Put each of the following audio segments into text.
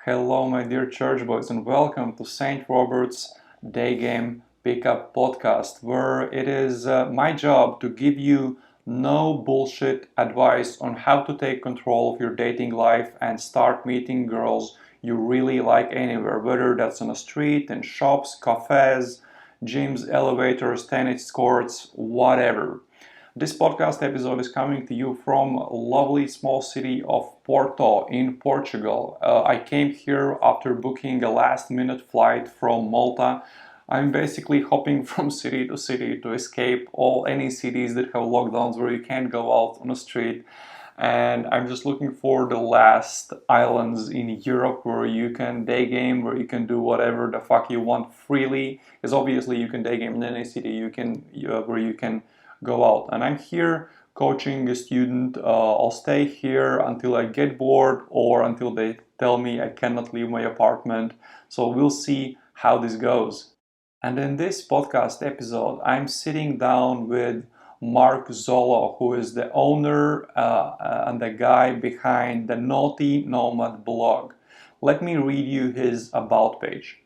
Hello, my dear church boys, and welcome to St. Robert's Daygame Pickup Podcast, where it is my job to give you no bullshit advice on how to take control of your dating life and start meeting girls you really like anywhere, whether that's on the street, in shops, cafes, gyms, elevators, tennis courts, whatever. This podcast episode is coming to you from lovely small city of Porto in Portugal. I came here after booking a last-minute flight from Malta. I'm basically hopping from city to city to escape any cities that have lockdowns where you can't go out on the street. And I'm just looking for the last islands in Europe where you can day game, where you can do whatever the fuck you want freely. Because obviously you can day game in any city where you can go out. And I'm here coaching a student. I'll stay here until I get bored or until they tell me I cannot leave my apartment. So we'll see how this goes. And in this podcast episode, I'm sitting down with Mark Zolo, who is the owner and the guy behind the Naughty Nomad blog. Let me read you his about page.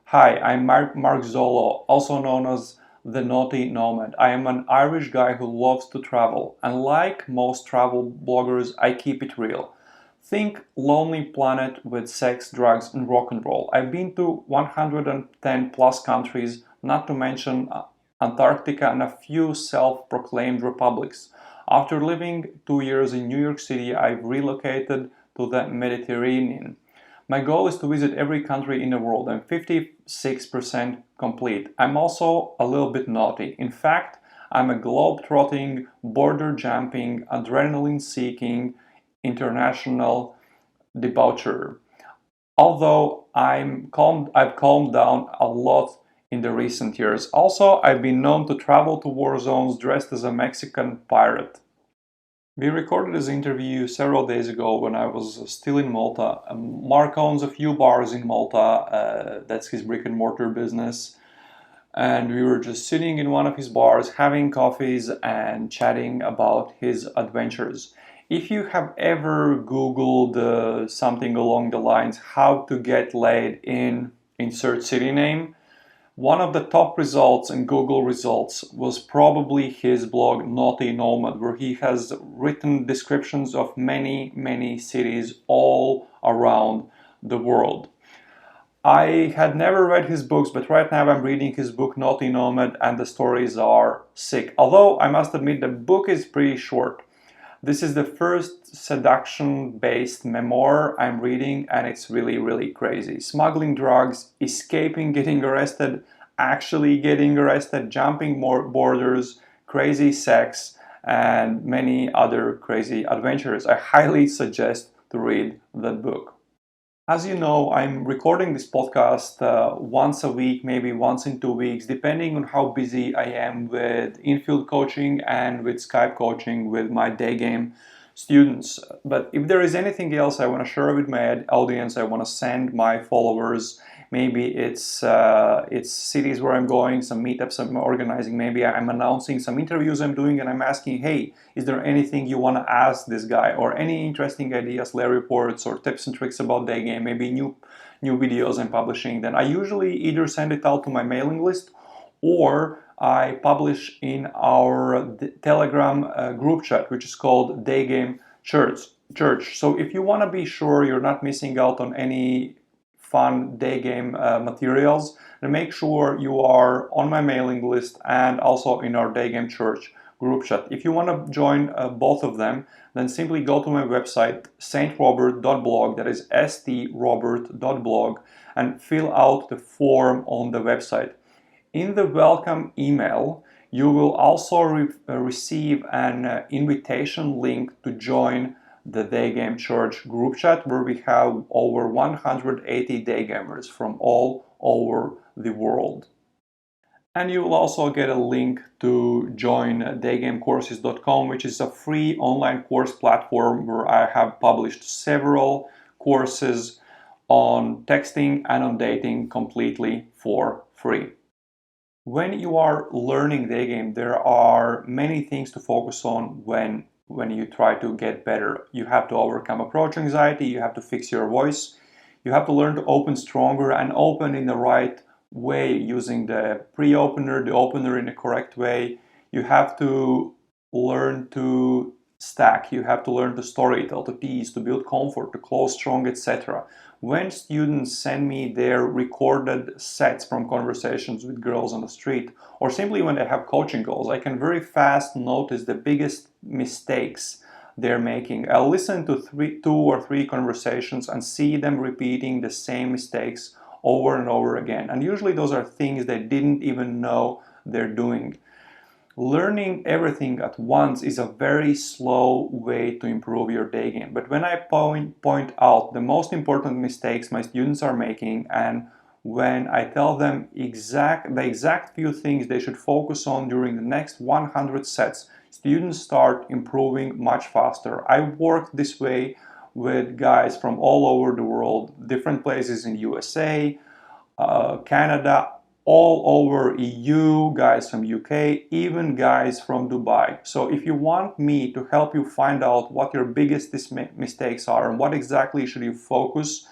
Hi, I'm Mark Zolo, also known as the Naughty Nomad. I am an Irish guy who loves to travel, and like most travel bloggers, I keep it real. Think Lonely Planet with sex, drugs, and rock and roll. I've been to 110 plus countries, not to mention Antarctica and a few self-proclaimed republics. After living 2 years in New York City, I've relocated to the Mediterranean. My goal is to visit every country in the world. I'm 56% complete. I'm also a little bit naughty. In fact, I'm a globetrotting, border-jumping, adrenaline-seeking, international debaucher. Although I've calmed down a lot in the recent years. Also, I've been known to travel to war zones dressed as a Mexican pirate. We recorded this interview several days ago when I was still in Malta. Mark owns a few bars in Malta, that's his brick and mortar business. And we were just sitting in one of his bars, having coffees and chatting about his adventures. If you have ever Googled something along the lines, how to get laid in insert city name, one of the top results in Google results was probably his blog Naughty Nomad, where he has written descriptions of many cities all around the world. I had never read his books, but right now I'm reading his book Naughty Nomad and the stories are sick. Although I must admit the book is pretty short. This is the first seduction-based memoir I'm reading and it's really crazy. Smuggling drugs, escaping getting arrested, actually getting arrested, jumping more borders, crazy sex, and many other crazy adventures. I highly suggest to read that book. As you know, I'm recording this podcast once a week, maybe once in 2 weeks, depending on how busy I am with infield coaching and with Skype coaching with my day game students. But if there is anything else I want to share with my audience, I want to send my followers, maybe it's cities where I'm going, some meetups I'm organizing, maybe I'm announcing some interviews I'm doing and I'm asking, hey, is there anything you want to ask this guy or any interesting ideas, lay reports or tips and tricks about day game, maybe new videos I'm publishing, then I usually either send it out to my mailing list or I publish in our Telegram group chat, which is called Daygame Church. So if you want to be sure you're not missing out on any fun day game materials, then make sure you are on my mailing list and also in our Daygame Church group chat. If you want to join both of them, then simply go to my website strobert.blog, that is strobert.blog, and fill out the form on the website. In the welcome email, you will also receive an invitation link to join the Daygame Church group chat, where we have over 180 daygamers from all over the world. And you will also get a link to join daygamecourses.com, which is a free online course platform where I have published several courses on texting and on dating completely for free. When you are learning daygame, there are many things to focus on when you try to get better. You have to overcome approach anxiety, you have to fix your voice, You have to learn to open stronger and open in the right way, using the pre-opener, the opener in the correct way. You have to learn to stack, you have to learn to storytell, to tease, to build comfort, to close strong, etc. When students send me their recorded sets from conversations with girls on the street, or simply when they have coaching goals, I can very fast notice the biggest mistakes they're making. I'll listen to two or three conversations and see them repeating the same mistakes over and over again. And usually those are things they didn't even know they're doing. Learning everything at once is a very slow way to improve your day game. But when I point out the most important mistakes my students are making, and when I tell them the exact few things they should focus on during the next 100 sets, students start improving much faster. I work this way with guys from all over the world, different places in USA, Canada, all over EU, guys from UK, even guys from Dubai. So if you want me to help you find out what your biggest mistakes are and what exactly should you focus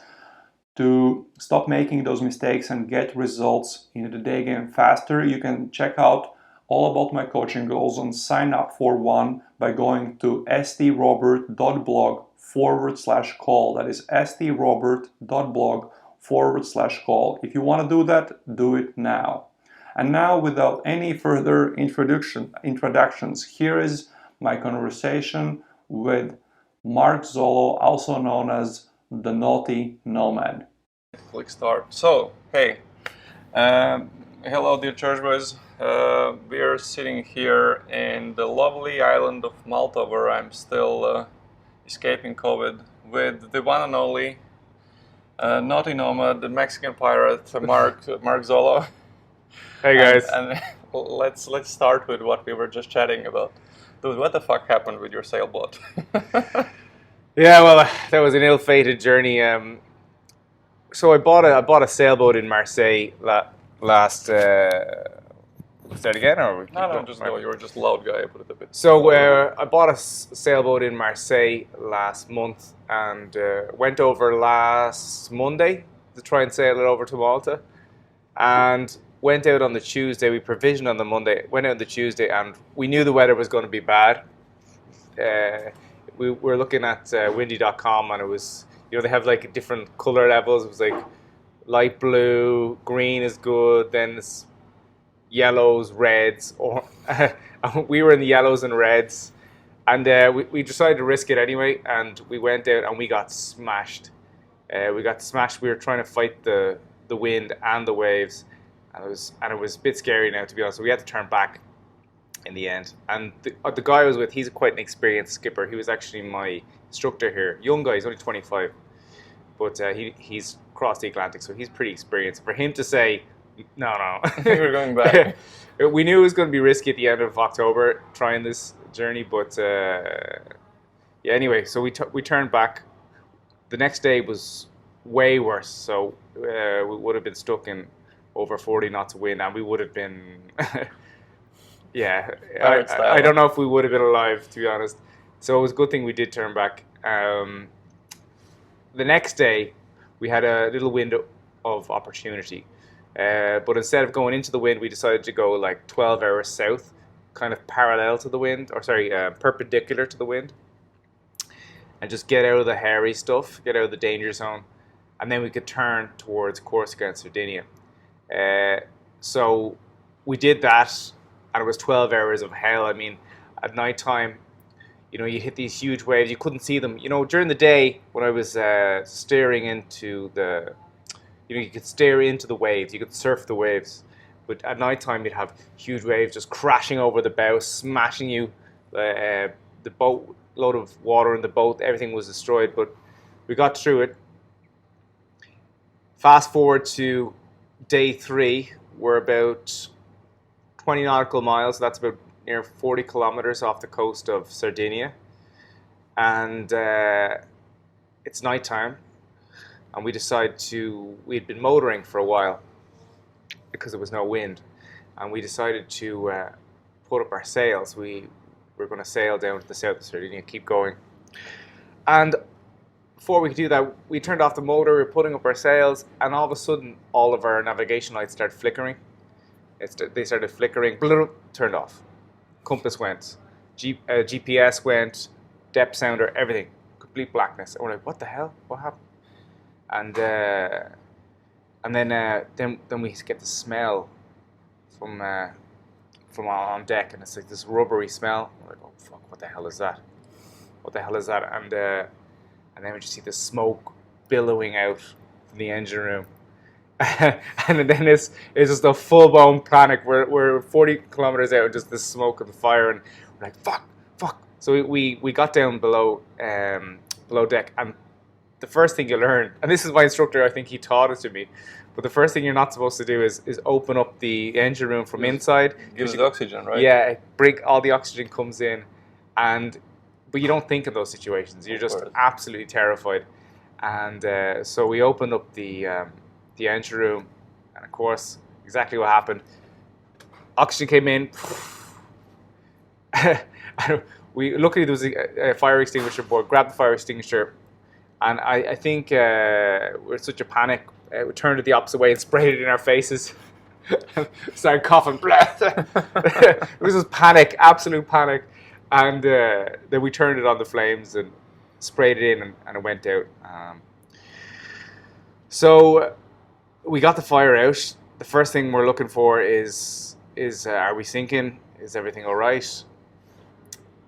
to stop making those mistakes and get results in the day game faster, you can check out all about my coaching goals and sign up for one by going to strobert.blog/call. That is strobert.blog/call. If you want to do that, do it now. And now, without any further introductions, here is my conversation with Mark Zolo, also known as the Naughty Nomad. Click start. So, hey, hello, dear church boys. We are sitting here in the lovely island of Malta, where I'm still escaping COVID, with the one and only Naughty Nomad, the Mexican pirate, Mark Zolo. Hey guys. And let's start with what we were just chatting about. Dude, what the fuck happened with your sailboat? Yeah, well, that was an ill-fated journey. So I bought a sailboat in Marseille last. Start again, or No, just go. You were just loud guy. Put it a bit. So I bought a sailboat in Marseille last month and went over last Monday to try and sail it over to Malta, and went out on the Tuesday. We provisioned on the Monday, went out on the Tuesday, and we knew the weather was going to be bad. We were looking at windy.com, and it was, they have like different color levels. It was like light blue, green is good, then it's yellows, reds, or we were in the yellows and reds, and we decided to risk it anyway, and we went out and we got smashed. We were trying to fight the wind and the waves, and it was a bit scary now, to be honest. So we had to turn back in the end. And the guy I was with, he's quite an experienced skipper. He was actually my instructor here. Young guy, he's only 25, but he's crossed the Atlantic, so he's pretty experienced. For him to say, no, we're going back. We knew it was going to be risky at the end of October trying this journey, but yeah. Anyway, so we turned back. The next day was way worse, so we would have been stuck in over 40 knots of wind, and we would have been. Yeah, I don't know if we would have been alive, to be honest. So it was a good thing we did turn back. The next day, we had a little window of opportunity. But instead of going into the wind, we decided to go like 12 hours south, kind of parallel to the wind, perpendicular to the wind, and just get out of the hairy stuff, get out of the danger zone, and then we could turn towards Corsica and Sardinia. So we did that, and it was 12 hours of hell. I mean, at night time, you hit these huge waves. You couldn't see them. During the day, when I was steering into the... you could steer into the waves, you could surf the waves. But at night time, you'd have huge waves just crashing over the bow, smashing you. The boat, load of water in the boat, everything was destroyed. But we got through it. Fast forward to day 3, we're about 20 nautical miles. So that's about near 40 kilometers off the coast of Sardinia. And it's nighttime. And we decided we'd been motoring for a while because there was no wind. And we decided to put up our sails. We were going to sail down to the south of Sardinia, keep going. And before we could do that, we turned off the motor, we were putting up our sails, and all of a sudden, all of our navigation lights started flickering. They started flickering, turned off. Compass went, GPS went, depth sounder, everything. Complete blackness. And we're like, what the hell? What happened? And then we get the smell from on deck, and it's like this rubbery smell. We're like, oh fuck, what the hell is that? What the hell is that? And then we just see the smoke billowing out from the engine room. And then it's just a full-blown panic. We're 40 kilometers out, just the smoke and the fire, and we're like, fuck. So we got down below deck, and the first thing you learn, and this is my instructor, I think he taught it to me, but the first thing you're not supposed to do is open up the engine room from inside. Gives it oxygen, right? Yeah, all the oxygen comes in, but you don't think of those situations. You're just absolutely terrified. And so we opened up the engine room, and of course, exactly what happened. Oxygen came in. Luckily there was a fire extinguisher aboard. Grabbed the fire extinguisher, and I think we're in such a panic. We turned it the opposite way and sprayed it in our faces. Started coughing. It was just panic, absolute panic. And then we turned it on the flames and sprayed it in, and it went out. So we got the fire out. The first thing we're looking for is are we sinking? Is everything all right?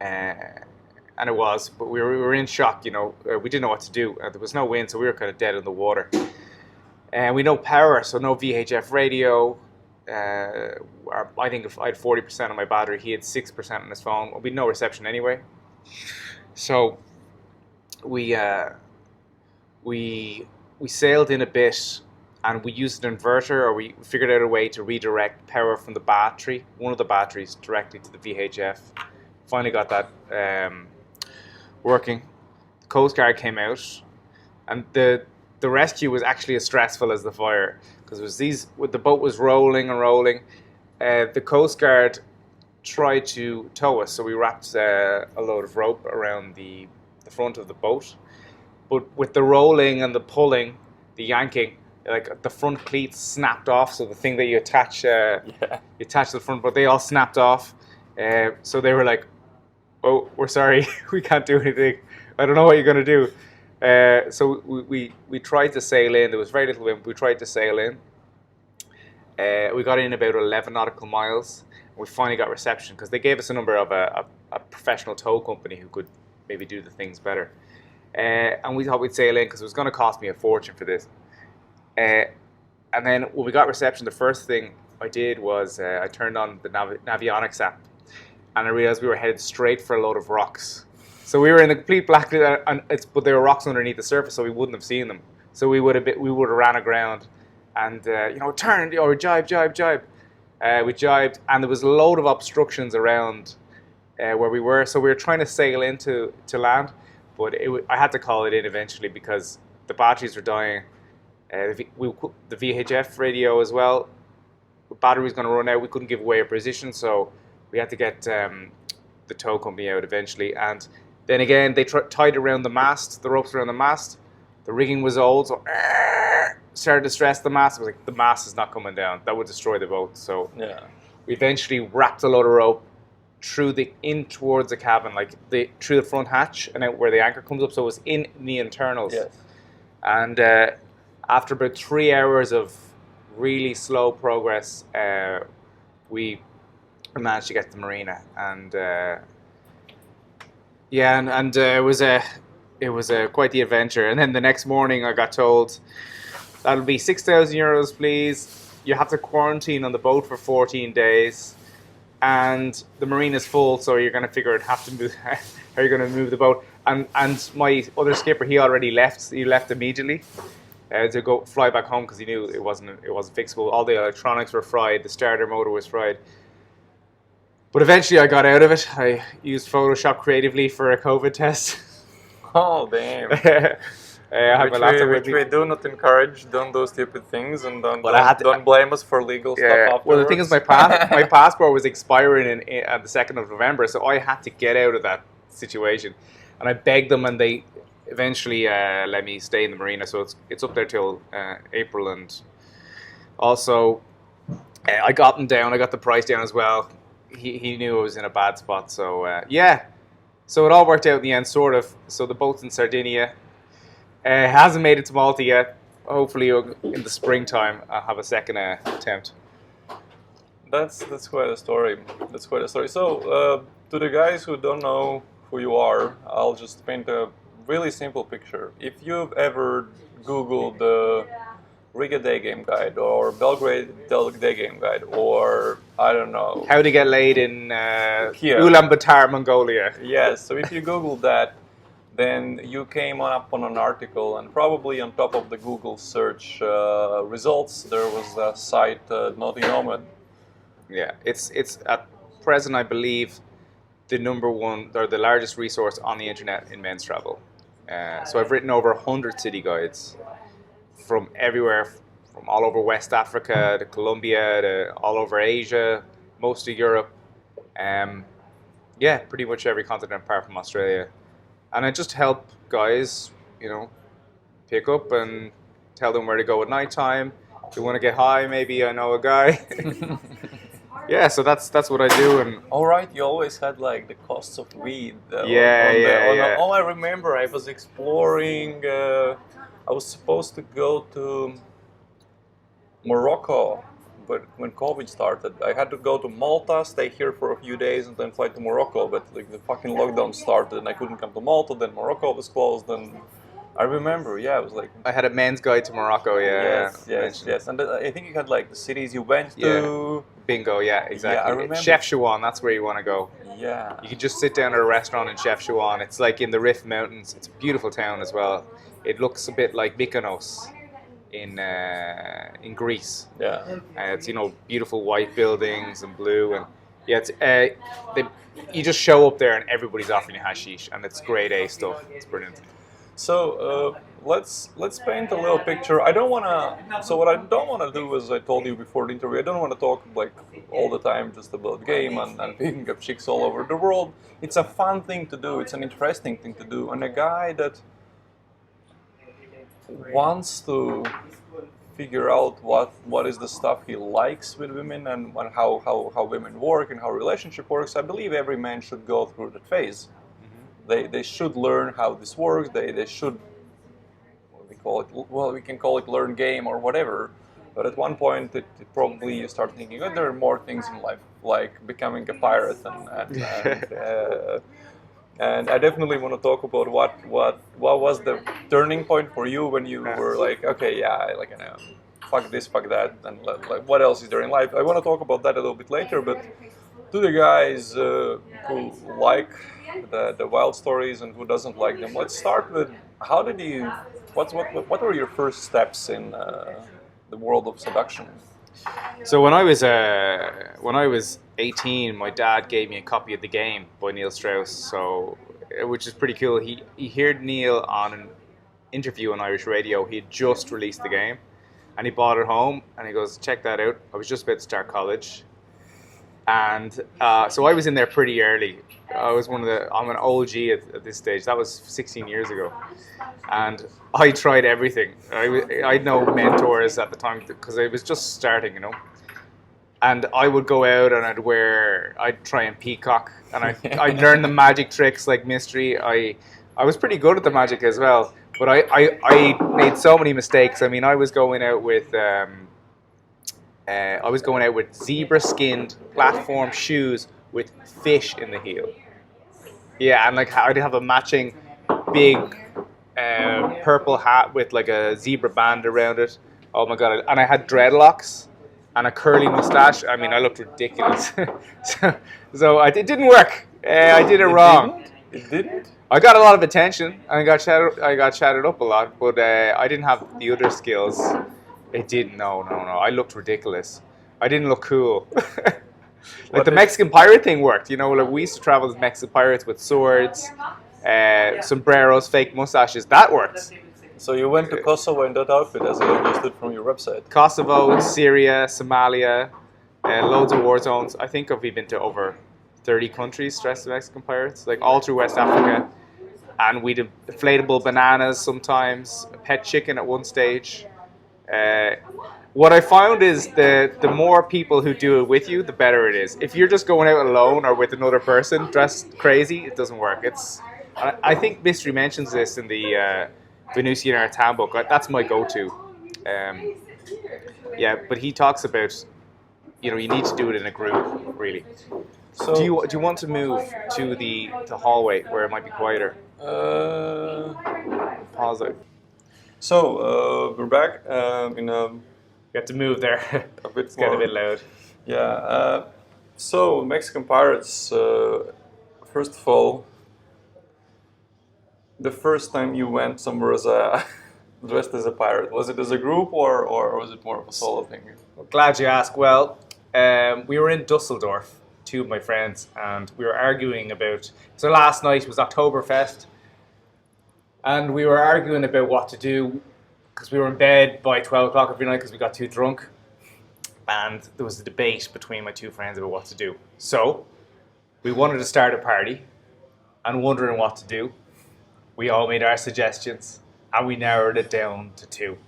And it was, but we were in shock. We didn't know what to do. There was no wind, so we were kind of dead in the water. And we no power, so no VHF radio. I think if I had 40% on my battery, he had 6% on his phone. We had no reception anyway. So we sailed in a bit, and we used an inverter, or we figured out a way to redirect power from the battery, one of the batteries, directly to the VHF. Finally got that working. The Coast Guard came out, and the rescue was actually as stressful as the fire, because the boat was rolling and rolling. The Coast Guard tried to tow us, so we wrapped a load of rope around the front of the boat. But with the rolling and the pulling, the yanking, like the front cleats snapped off. So the thing that you attach, you attach to the front, but they all snapped off. So they were like, "Oh, we're sorry, we can't do anything. I don't know what you're going to do." So we tried to sail in. There was very little wind. We tried to sail in. We got in about 11 nautical miles. We finally got reception, because they gave us a number of a professional tow company who could maybe do the things better. And we thought we'd sail in, because it was going to cost me a fortune for this. And then when we got reception, the first thing I did was I turned on the Navionics app, and I realized we were headed straight for a load of rocks. So we were in a complete blackness, but there were rocks underneath the surface, so we wouldn't have seen them. So we would have ran aground, and turned, or jibe. We jibed, and there was a load of obstructions around where we were. So we were trying to sail into land, but I had to call it in eventually, because the batteries were dying. The VHF radio as well, the battery was going to run out. We couldn't give away our position, so we had to get the tow company out eventually. And then again, they tied around the mast, the ropes around the mast. The rigging was old, so started to stress the mast. I was like, the mast is not coming down. That would destroy the boat. So we eventually wrapped a load of rope in towards the cabin, like through the front hatch and out where the anchor comes up. So it was in the internals. Yes. And after about 3 hours of really slow progress, we managed to get to the marina, and it was quite the adventure. And then the next morning, I got told, "That'll be €6,000, please. You have to quarantine on the boat for 14 days, and the marina's full, so you're going to figure out how you're going to move the boat." And my other skipper, he already left. He left immediately to go fly back home, because he knew it wasn't fixable. All the electronics were fried. The starter motor was fried. But eventually I got out of it. I used Photoshop creatively for a COVID test. Oh, damn. Which we do not encourage. Don't do stupid things, and don't blame us for legal stuff afterwards. Well, the thing is, my passport was expiring on the 2nd of November, so I had to get out of that situation. And I begged them, and eventually let me stay in the marina. So it's up there till April, and also I got him down. I got the price down as well. He knew I was in a bad spot, so yeah. So it all worked out in the end, sort of. So the boat's in Sardinia. Hasn't made it to Malta yet. Hopefully in the springtime I'll have a second attempt. That's quite a story. That's quite a story. So to the guys who don't know who you are, I'll just paint a really simple picture. If you've ever Googled the Riga Daygame Guide or Belgrade Daygame Guide, or I don't know, how to get laid in here, Ulaanbaatar, Mongolia. Yes. So if you Google that, then you came up on an article, and probably on top of the Google search results, there was a site, Naughty Nomad. Yeah, it's at present, I believe, the number one or the largest resource on the internet in men's travel. So I've written over 100 city guides from everywhere, from all over West Africa to Colombia to all over Asia, most of Europe. Yeah, pretty much every continent apart from Australia. And I just help guys, pick up and tell them where to go at nighttime. If they want to get high, maybe I know a guy. Yeah, so that's what I do. And all right, you always had like the costs of weed. Yeah. Oh, I remember. I was exploring. I was supposed to go to Morocco, but when COVID started, I had to go to Malta, stay here for a few days, and then fly to Morocco. But like the fucking lockdown started, and I couldn't come to Malta. Then Morocco was closed, and I remember. Yeah, it was like I had a men's guide to Morocco. Yeah. Yes. And I think you had like the cities you went to. Bingo. Yeah, exactly. Yeah, I remember. Chefchaouen, that's where you want to go. Yeah. You can just sit down at a restaurant in Chefchaouen. It's like in the Rift Mountains. It's a beautiful town as well. It looks a bit like Mykonos in Greece. Yeah. It's beautiful white buildings and blue, and yeah, it's you just show up there and everybody's offering you hashish, and it's grade A stuff. It's brilliant. So let's paint a little picture. I don't want to. So what I don't want to do, as I told you before the interview, I don't want to talk like all the time just about game and picking up chicks all over the world. It's a fun thing to do. It's an interesting thing to do, and a guy that wants to figure out what is the stuff he likes with women and how women work and how relationship works. I believe every man should go through that phase. They should learn how this works. They should, what we call it, well, we can call it learn game or whatever. But at one point, it probably you start thinking, oh, there are more things in life, like becoming a pirate and I definitely want to talk about what was the turning point for you when you were like, okay, yeah, like fuck this, fuck that, and like what else is there in life? I want to talk about that a little bit later, but to the guys who like the wild stories and who doesn't like them, let's start with how did you? What were your first steps in the world of seduction? So when I was 18, my dad gave me a copy of The Game by Neil Strauss, so which is pretty cool. He heard Neil on an interview on Irish radio. He had just released The Game, and he bought it home, and he goes, check that out. I was just about to start college, and so I was in there pretty early. I'm an OG at this stage. That was 16 years ago. And I tried everything. I had no mentors at the time because I was just starting, And I would go out and I'd try and peacock, and I'd learn the magic tricks like mystery. I was pretty good at the magic as well, but I made so many mistakes. I mean, I was going out with zebra-skinned platform shoes with fish in the heel. Yeah, and like I'd have a matching big purple hat with like a zebra band around it. Oh my god! And I had dreadlocks and a curly mustache. I mean, I looked ridiculous. so it didn't work. I did it wrong. It didn't. I got a lot of attention and I got chatted up a lot, but I didn't have the other skills. It didn't. No. I looked ridiculous. I didn't look cool. Like the Mexican pirate thing worked, like we used to travel as Mexican pirates with swords, sombreros, fake mustaches. That worked. So you went to Kosovo in that outfit, as I understood from your website. Kosovo, Syria, Somalia, loads of war zones. I think I've been to over 30 countries dressed as Mexican pirates, like all through West Africa. and we'd have inflatable bananas sometimes, a pet chicken at one stage. What I found is the more people who do it with you, the better it is. If you're just going out alone or with another person dressed crazy, it doesn't work. I think Mystery mentions this in the Venusian Art Handbook. That's my go-to. Yeah, but he talks about, you need to do it in a group, really. So Do you want to move to the hallway where it might be quieter? Pause it. So we're back in You have to move there. a bit It's getting a more. bit loud. Yeah. So Mexican pirates. First of all, the first time you went somewhere as a dressed as a pirate, was it as a group or was it more of a solo thing? Glad you asked. Well, we were in Dusseldorf, two of my friends, and we were arguing about. So last night was Oktoberfest, and we were arguing about what to do because we were in bed by 12 o'clock every night because we got too drunk, and there was a debate between my two friends about what to do. So we wanted to start a party, and wondering what to do. We all made our suggestions, and we narrowed it down to two.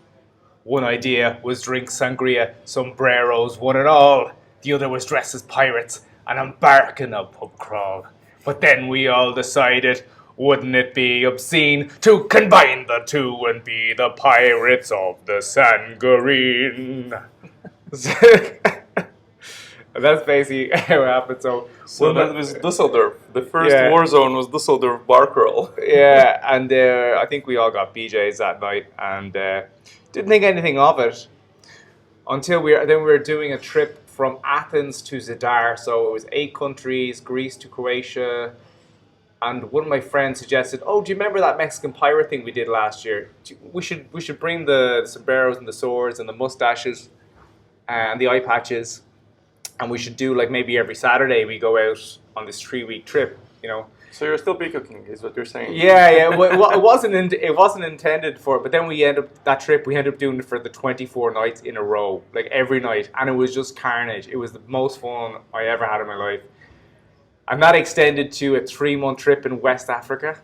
One idea was drink sangria, sombreros, one and all. The other was dress as pirates and embark in a pub crawl. But then we all decided, wouldn't it be obscene to combine the two and be the pirates of the Sangarine? That's basically how it happened. So that was Dusseldorf. The first Yeah. war zone was Dusseldorf bar crawl. Yeah, and I think we all got BJs that night and didn't think anything of it until we were doing a trip from Athens to Zadar. So it was 8 countries, Greece to Croatia, and one of my friends suggested, "Oh, do you remember that Mexican pirate thing we did last year? We should bring the sombreros and the swords and the mustaches and the eye patches, and we should do like maybe every Saturday we go out on this 3-week trip, So you're still bee cooking, is what you're saying? Yeah. Well, it wasn't intended for, but then we ended up doing it for the 24 nights in a row, like every night, and it was just carnage. It was the most fun I ever had in my life, and that extended to a 3-month trip in West Africa,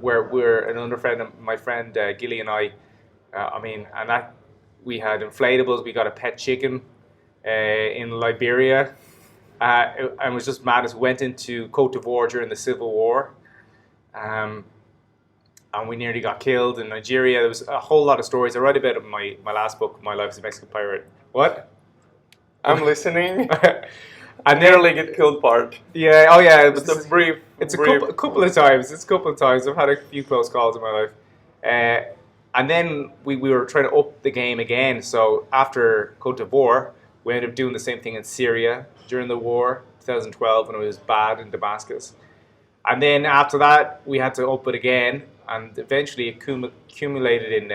where another friend, my friend Gilly and I, and that we had inflatables. We got a pet chicken in Liberia. And was just madness. We went into Cote d'Ivoire during the Civil War, and we nearly got killed in Nigeria. There was a whole lot of stories. I write about it in my last book, My Life as a Mexican Pirate. What? I'm listening. And Nearly get killed part. Yeah, oh yeah. Just a brief. It's a couple of times. I've had a few close calls in my life. And then we were trying to up the game again. So after Cote d'Ivoire, we ended up doing the same thing in Syria during the war, 2012, when it was bad in Damascus. And then after that, we had to up it again, and eventually it accumulated in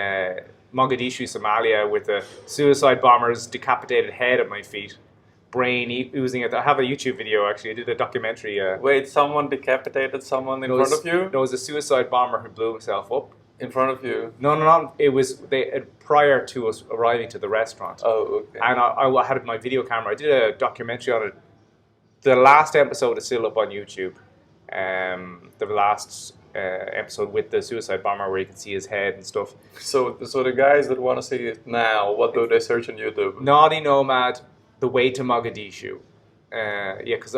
Mogadishu, Somalia, with a suicide bomber's decapitated head at my feet, brain oozing it. I have a YouTube video, actually. I did a documentary. Wait, someone decapitated someone in front of you? There was a suicide bomber who blew himself up. In front of you? No. It was prior to us arriving to the restaurant. Oh, okay. And I had my video camera. I did a documentary on it. The last episode is still up on YouTube. The last episode with the suicide bomber, where you can see his head and stuff. So the guys that want to see it now, what do they search on YouTube? Naughty Nomad, The Way to Mogadishu. Because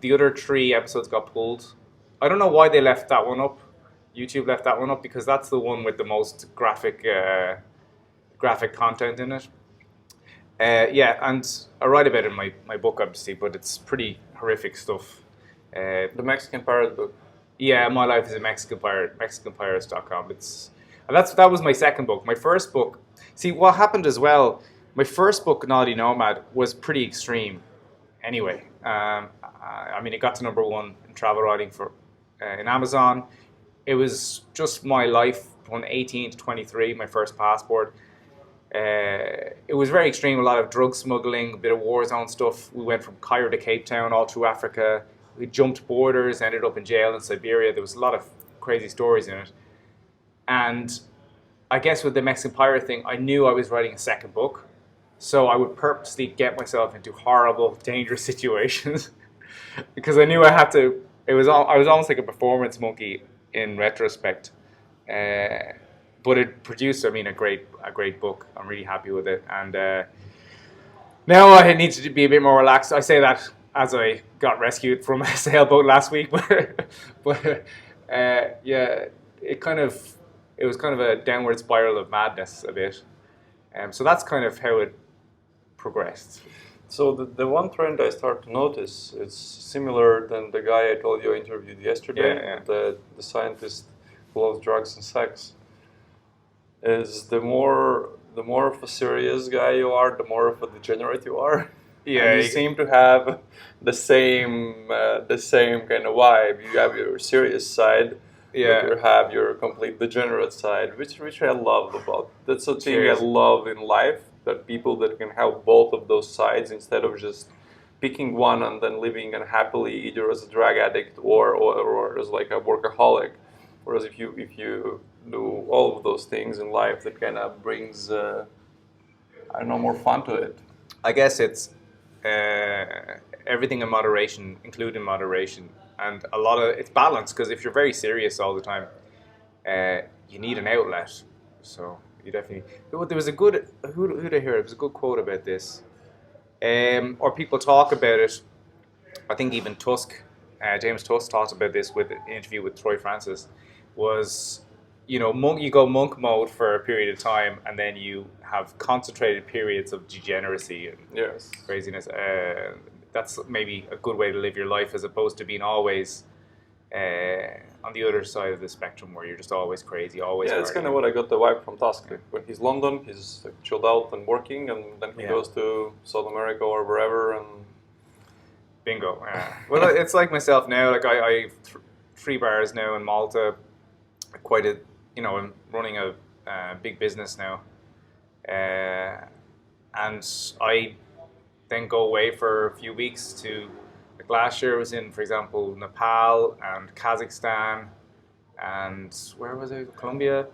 the other 3 episodes got pulled. I don't know why they left that one up. YouTube left that one up because that's the one with the most graphic content in it. And I write about it in my book, obviously, but it's pretty horrific stuff. The Mexican Pirate book. Yeah, My Life as a Mexican Pirate, MexicanPirates.com. That was my second book. My first book, see what happened as well, my first book, Naughty Nomad, was pretty extreme anyway. It got to #1 in travel writing in Amazon. It was just my life from 18 to 23, my first passport. It was very extreme, a lot of drug smuggling, a bit of war zone stuff. We went from Cairo to Cape Town, all through Africa. We jumped borders, ended up in jail in Siberia. There was a lot of crazy stories in it. And I guess with the Mexican Pirate thing, I knew I was writing a second book. So I would purposely get myself into horrible, dangerous situations because I knew I had to. I was almost like a performance monkey. in retrospect. But it produced, I mean, a great book. I'm really happy with it, and now I need to be a bit more relaxed. I say that as I got rescued from a sailboat last week, but yeah, it was kind of a downward spiral of madness a bit. So that's kind of how it progressed. So the one trend I start to notice, it's similar than the guy I told you I interviewed yesterday, Yeah. the scientist who loves drugs and sex, is the more of a serious guy you are, the more of a degenerate you are. Yeah, And you seem to have the same kind of vibe. You have your serious side, Yeah. but you have your complete degenerate side, which I love about. That's the thing Cheers. I love in life, that people that can have both of those sides instead of just picking one and then living unhappily either as a drug addict or as like a workaholic. Whereas if you do all of those things in life, that kind of brings I don't know, more fun to it. I guess it's everything in moderation, including moderation, and a lot of it's balance, because if you're very serious all the time, you need an outlet. So you definitely. There was a good who did I hear? There was a good quote about this, or people talk about it. I think even Tusk, James Tusk talked about this with an interview with Troy Francis. Was you go monk mode for a period of time, and then you have concentrated periods of degeneracy and Yes. craziness. That's maybe a good way to live your life, as opposed to being always on the other side of the spectrum, where you're just always crazy, always. Yeah, it's kind of what I got the vibe from Tusk. When he's London, he's like, chilled out and working, and then he goes to South America or wherever, and bingo. Well, it's like myself now. Like I have 3 bars now in Malta. Quite a, I'm running a big business now, and I then go away for a few weeks to, like last year I was in, for example, Nepal and Kazakhstan, and where was I? Colombia.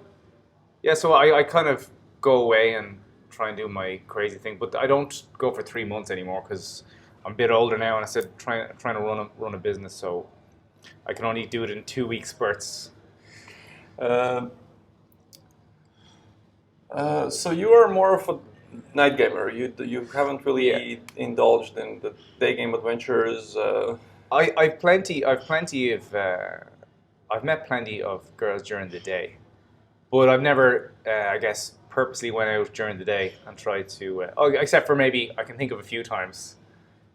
Yeah, so I kind of go away and try and do my crazy thing, but I don't go for 3 months anymore, because I'm a bit older now, and I said trying to run a business, so I can only do it in 2-week spurts. So you are more of a night gamer. You haven't really indulged in the day game adventures. I've met plenty of girls during the day, but I've never, I guess, purposely went out during the day and tried to. Except for maybe I can think of a few times.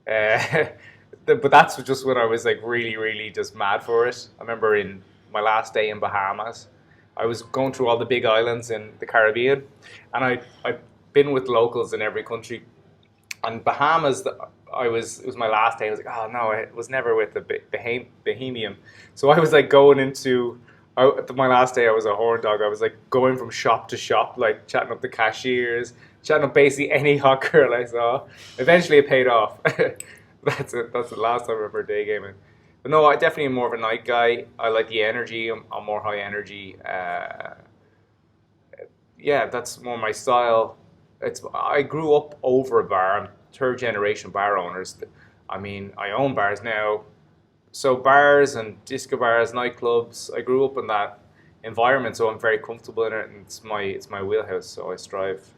But that's just when I was like really, really just mad for it. I remember in my last day in Bahamas, I was going through all the big islands in the Caribbean, and I've been with locals in every country. And Bahamas, it was my last day. I was like, oh no, I was never with the Bahamian. So I was like going into, my last day I was a horn dog. I was like going from shop to shop, like chatting up the cashiers, chatting up basically any hot girl I saw. Eventually it paid off. That's it. That's the last time I remember day gaming. But no, I definitely am more of a night guy. I like the energy. I'm more high energy. Yeah, that's more my style. I grew up over a bar. I'm 3rd generation bar owners. I mean, I own bars now. So bars and disco bars, nightclubs, I grew up in that environment, so I'm very comfortable in it, and it's my wheelhouse, so I strive.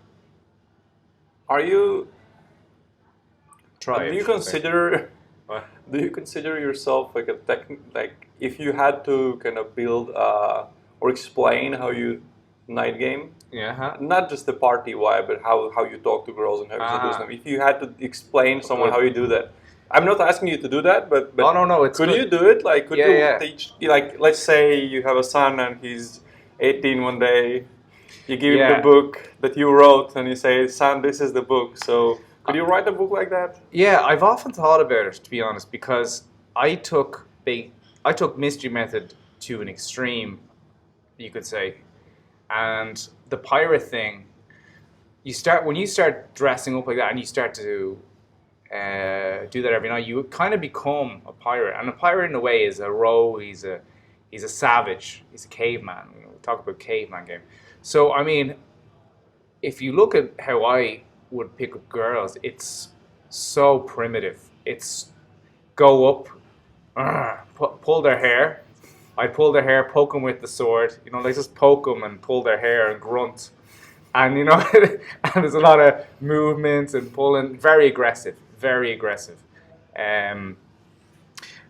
Are you? Try. Do you consider? Do you consider yourself like like if you had to kind of build or explain how you night game? Yeah. Not just the party vibe, but how you talk to girls and how you seduce them. If you had to explain someone how you do that, I'm not asking you to do that, but no, it's could good. you do it? Like, could you teach? Like, let's say you have a son and he's 18 one day. You give him the book that you wrote, and you say, "Son, this is the book." So, could you write a book like that? Yeah, I've often thought about it, to be honest, because I took mystery method to an extreme, you could say, and the pirate thing. When you start dressing up like that, and you start to do that every night, you kind of become a pirate. And a pirate, in a way, is a rogue. He's a savage. He's a caveman. We talk about caveman game. So I mean, if you look at how I would pick up girls, it's so primitive. It's go up, pull their hair. I'd pull their hair, poke them with the sword. You know, like just poke them and pull their hair and grunt. And, you know, and there's a lot of movements and pulling. Very aggressive, very aggressive.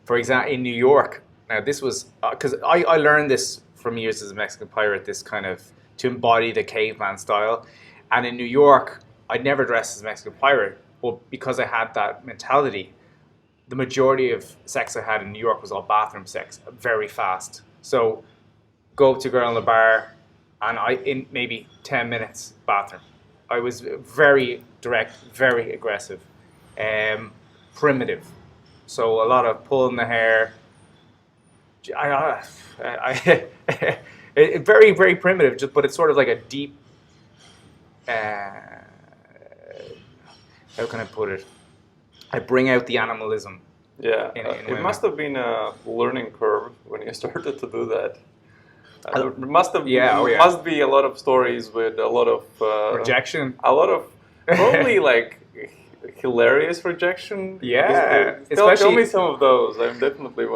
For example, in New York, now this was, because I learned this from years as a Mexican pirate, this kind of, to embody the caveman style. And in New York, I'd never dressed as a Mexican pirate, but because I had that mentality, the majority of sex I had in New York was all bathroom sex, very fast. So go up to a girl in the bar, and in maybe 10 minutes, bathroom. I was very direct, very aggressive, primitive. So a lot of pulling the hair. Very, very primitive, but it's sort of like a deep, how can I put it? I bring out the animalism. Yeah, in it women. must have been a learning curve when you started to do that. There must be a lot of stories with a lot of rejection. A lot of probably like hilarious rejection. Yeah, tell me some of those. I'm definitely.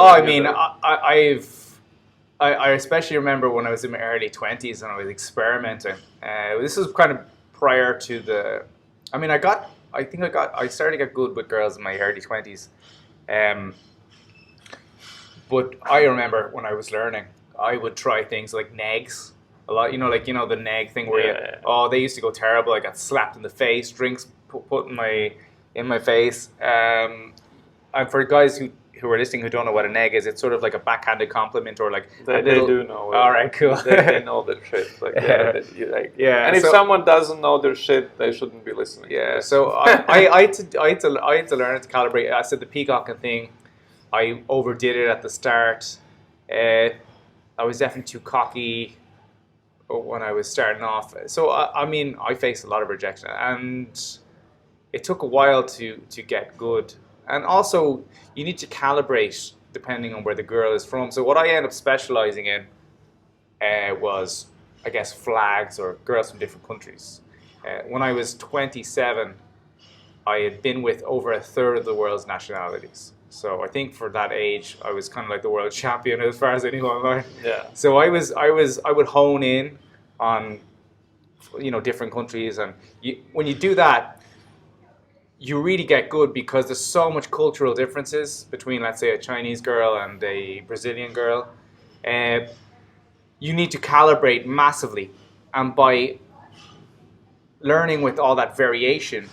I especially remember when I was in my early 20s and I was experimenting. This was kind of prior to the. I mean, I started to get good with girls in my early 20s. But I remember when I was learning, I would try things like negs a lot. You know, the neg thing where they used to go terrible. I got slapped in the face, drinks put in my face. And for guys who are listening who don't know what a neg is, it's sort of like a backhanded compliment or like they do know. All right, cool. They know their shit. Like, and if someone doesn't know their shit, they shouldn't be listening. Yeah. So I had to learn to calibrate. I said the peacocking thing. I overdid it at the start. I was definitely too cocky when I was starting off. So I mean, I faced a lot of rejection, and it took a while to get good. And also, you need to calibrate depending on where the girl is from. So what I ended up specializing in was, I guess, flags or girls from different countries. When I was 27, I had been with over a third of the world's nationalities. So I think for that age, I was kind of like the world champion as far as I knew online. Yeah. So I would hone in on, different countries, and when you do that, you really get good because there's so much cultural differences between, let's say, a Chinese girl and a Brazilian girl. You need to calibrate massively, and by learning with all that variation,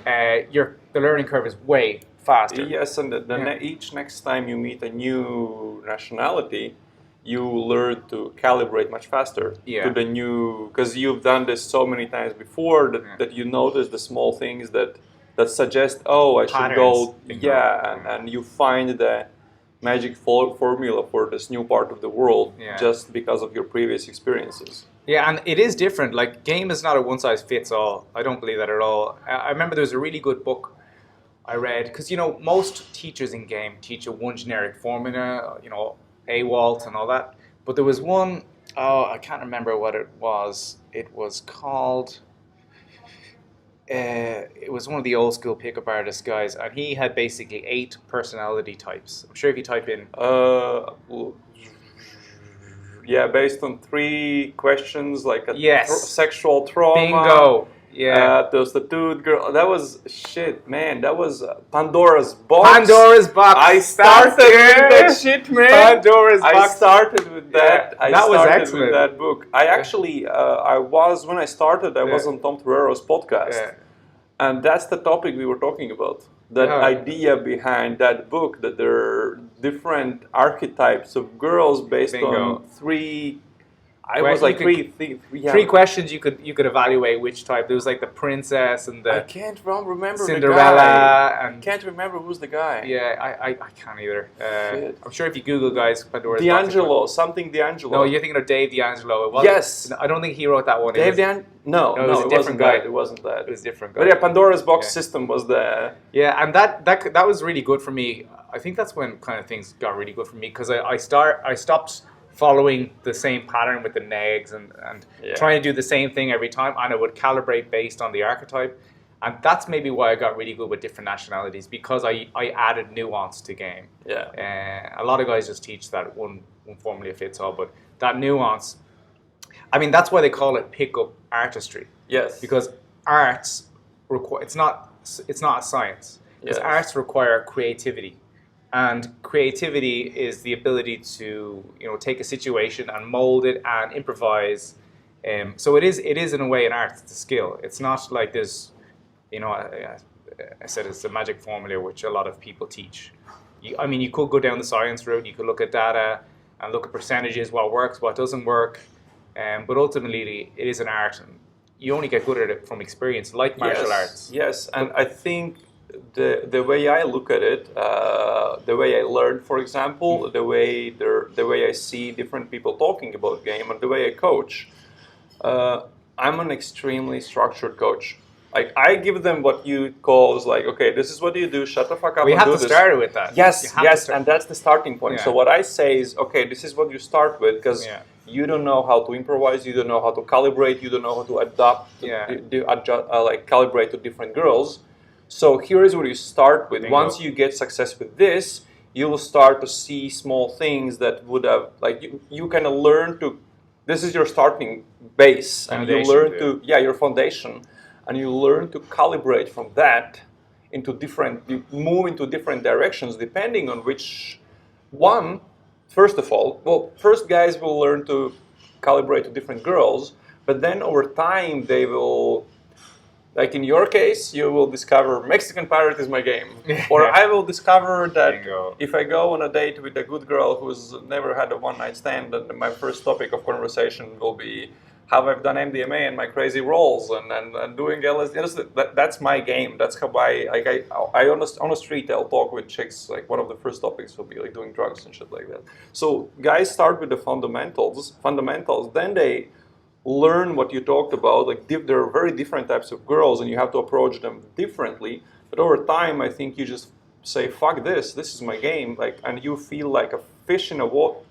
the learning curve is way faster. Yes, and each next time you meet a new nationality, you learn to calibrate much faster to the new, because you've done this so many times before that you notice the small things that suggest, I should go, and you find the magic formula for this new part of the world just because of your previous experiences. Yeah, and it is different. Like, game is not a one-size-fits-all. I don't believe that at all. I remember there was a really good book I read, because, most teachers in game teach one generic formula, AWOLT and all that. But there was one, I can't remember what it was. It was called... it was one of the old school pickup artist guys, and he had basically 8 personality types. I'm sure if you type in... based on 3 questions, like sexual trauma. Bingo! Yeah. There's the dude, girl. That was shit, man. That was Pandora's box. Pandora's box. I started with that shit, man. Pandora's box. I started with that. Yeah, that was excellent. With that book. I actually, when I started, I was on Tom Torero's podcast. Yeah. And that's the topic we were talking about. That idea behind that book, that there are different archetypes of girls based on 3... three questions you could evaluate which type. There was like the princess and the... I can't remember Cinderella. The guy. And I can't remember who's the guy. Yeah, I can't either. I'm sure if you Google, guys, Pandora's D'Angelo, box, something D'Angelo. No, you're thinking of Dave D'Angelo. It wasn't. Yes. I don't think he wrote that one. Dave D'Angelo? No, it was a different guy. It wasn't that. It was a different guy. But yeah, Pandora's box system was the... Yeah, and that was really good for me. I think that's when kind of things got really good for me, because I stopped following the same pattern with the negs and trying to do the same thing every time, and I would calibrate based on the archetype. And that's maybe why I got really good with different nationalities, because I added nuance to game. Yeah. A lot of guys just teach that one one formula fits all, but that nuance. I mean, that's why they call it pickup artistry. Yes. Because arts require it's not a science. Because Yes. arts require creativity, and creativity is the ability to take a situation and mold it and improvise. So it is in a way an art. It's a skill. It's not like there's I said it's a magic formula which a lot of people teach. You could go down the science route. You could look at data and look at percentages, what works, what doesn't work. But ultimately, it is an art, and you only get good at it from experience, like martial arts. Yes, and I think the way I look at it, the way I learn, for example, the way I see different people talking about game, and the way I coach, I'm an extremely structured coach. Like, I give them what you call is like, okay, this is what you do, shut the fuck up We and have do to this. start with that. Yes, and that's the starting point. Yeah. So what I say is, okay, this is what you start with, because you don't know how to improvise, you don't know how to calibrate, you don't know how to adapt, calibrate to different girls. So here is what you start with. Bingo. Once you get success with this, you will start to see small things that would have, like, you kind of learn to, this is your starting base, and you learn to, your foundation. And you learn to calibrate from that you move into different directions depending on which one, first of all, first guys will learn to calibrate to different girls, but then over time they will, like in your case, you will discover Mexican Pirate is my game. Or I will discover that if I go on a date with a good girl who's never had a one-night stand, then my first topic of conversation will be how I've done MDMA and my crazy rolls and doing LSD. That's my game. That's how on the street I'll talk with chicks. Like, one of the first topics will be like doing drugs and shit like that. So guys start with the fundamentals. Then they learn what you talked about. Like, there are very different types of girls, and you have to approach them differently. But over time, I think you just say, "Fuck this! This is my game." Like, and you feel like a fish in a water.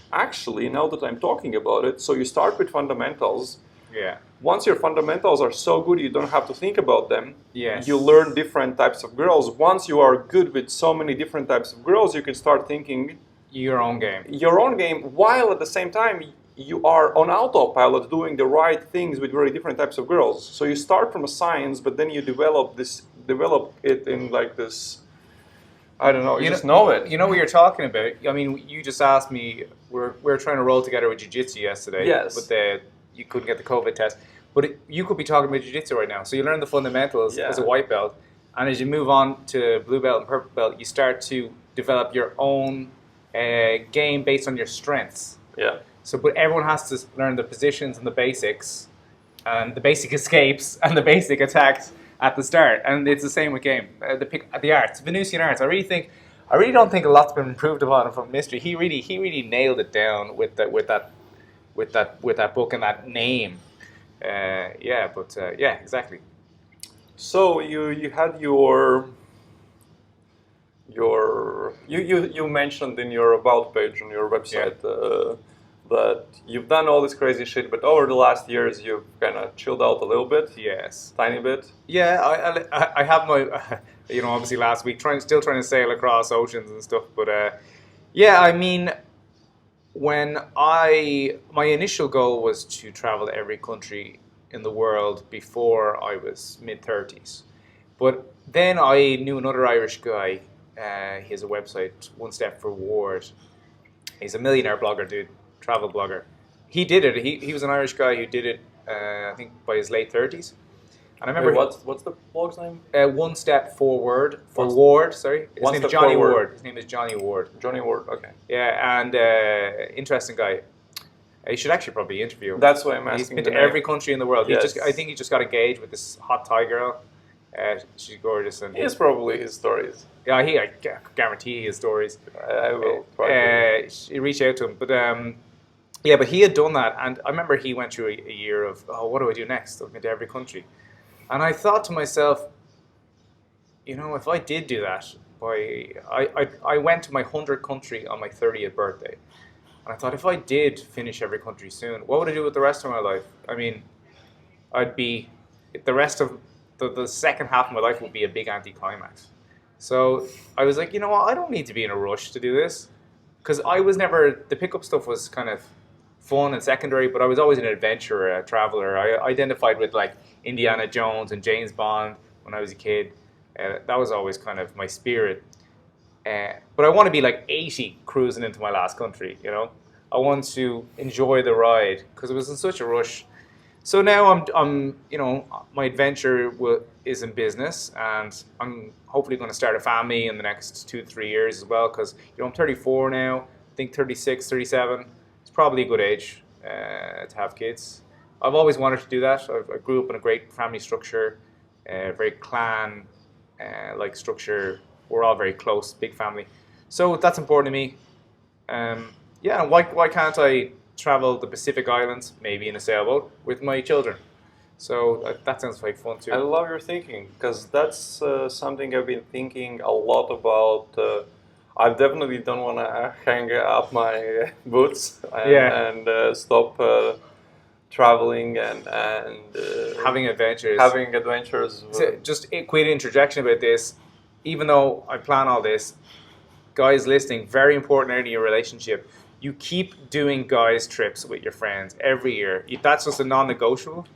Actually, now that I'm talking about it, so you start with fundamentals. Yeah. Once your fundamentals are so good, you don't have to think about them. Yes. You learn different types of girls. Once you are good with so many different types of girls, you can start thinking your own game. While at the same time you are on autopilot doing the right things with very different types of girls. So you start from a science, but then you develop it in like this. I don't know. You just know it. You know what you're talking about. I mean, you just asked me. We're trying to roll together with jiu-jitsu yesterday. Yes. But you couldn't get the COVID test. But you could be talking about jiu-jitsu right now. So you learn the fundamentals as a white belt, and as you move on to blue belt and purple belt, you start to develop your own game based on your strengths. Yeah. So, but everyone has to learn the positions and the basics, and the basic escapes and the basic attacks at the start, and it's the same with game. The arts, Venusian arts. I really don't think a lot's been improved upon from Mystery. He really nailed it down with that book and that name. Exactly. So you had you mentioned in your about page on your website that you've done all this crazy shit, but over the last years you've kind of chilled out a little bit. Yes. Tiny bit. Yeah, I have my, obviously last week still trying to sail across oceans and stuff, but I mean, my initial goal was to travel to every country in the world before I was mid-30s. But then I knew another Irish guy. He has a website, One Step Forward. He's a millionaire blogger, dude, travel blogger. He did it. He was an Irish guy who did it, I think, by his late 30s. And I remember... What's the blog's name? One Step Forward. Sorry. His name is Johnny Ward. His name is Johnny Ward. Johnny Ward, okay. Yeah, and interesting guy. You should actually probably interview him. That's why I'm asking. He's been to every country in the world. Yes. I think he just got engaged with this hot Thai girl. She's gorgeous. And he has probably his stories. Yeah, I guarantee his stories. I will try to reach out to him. But but he had done that. And I remember he went through a year of, what do I do next? I'm going to every country. And I thought to myself, if I did do that, I went to my 100th country on my 30th birthday. And I thought, if I did finish every country soon, what would I do with the rest of my life? I mean, the rest of the second half of my life would be a big anticlimax. So I was like, you know what, I don't need to be in a rush to do this. because I was never, the pickup stuff was kind of fun and secondary, but I was always an adventurer, a traveler. I identified with like Indiana Jones and James Bond when I was a kid. That was always kind of my spirit. But I want to be like 80 cruising into my last country, you know? I want to enjoy the ride because it was in such a rush. So now I'm you know, my adventure is in business, and I'm hopefully going to start a family in the next 2 to 3 years as well, because, you know, I'm 34 now. I think 36, 37, it's probably a good age to have kids. I've always wanted to do that. I grew up in a great family structure, very clan like structure. We're all very close, big family. So that's important to me. Yeah, why can't I travel the Pacific Islands, maybe in a sailboat, with my children? So that sounds like fun too. I love your thinking, because that's something I've been thinking a lot about. I definitely don't want to hang up my boots and stop traveling and having adventures. Having adventures. So just a quick interjection about this. Even though I plan all this, guys listening, very important area in your relationship. You keep doing guys trips with your friends every year. That's just a non-negotiable.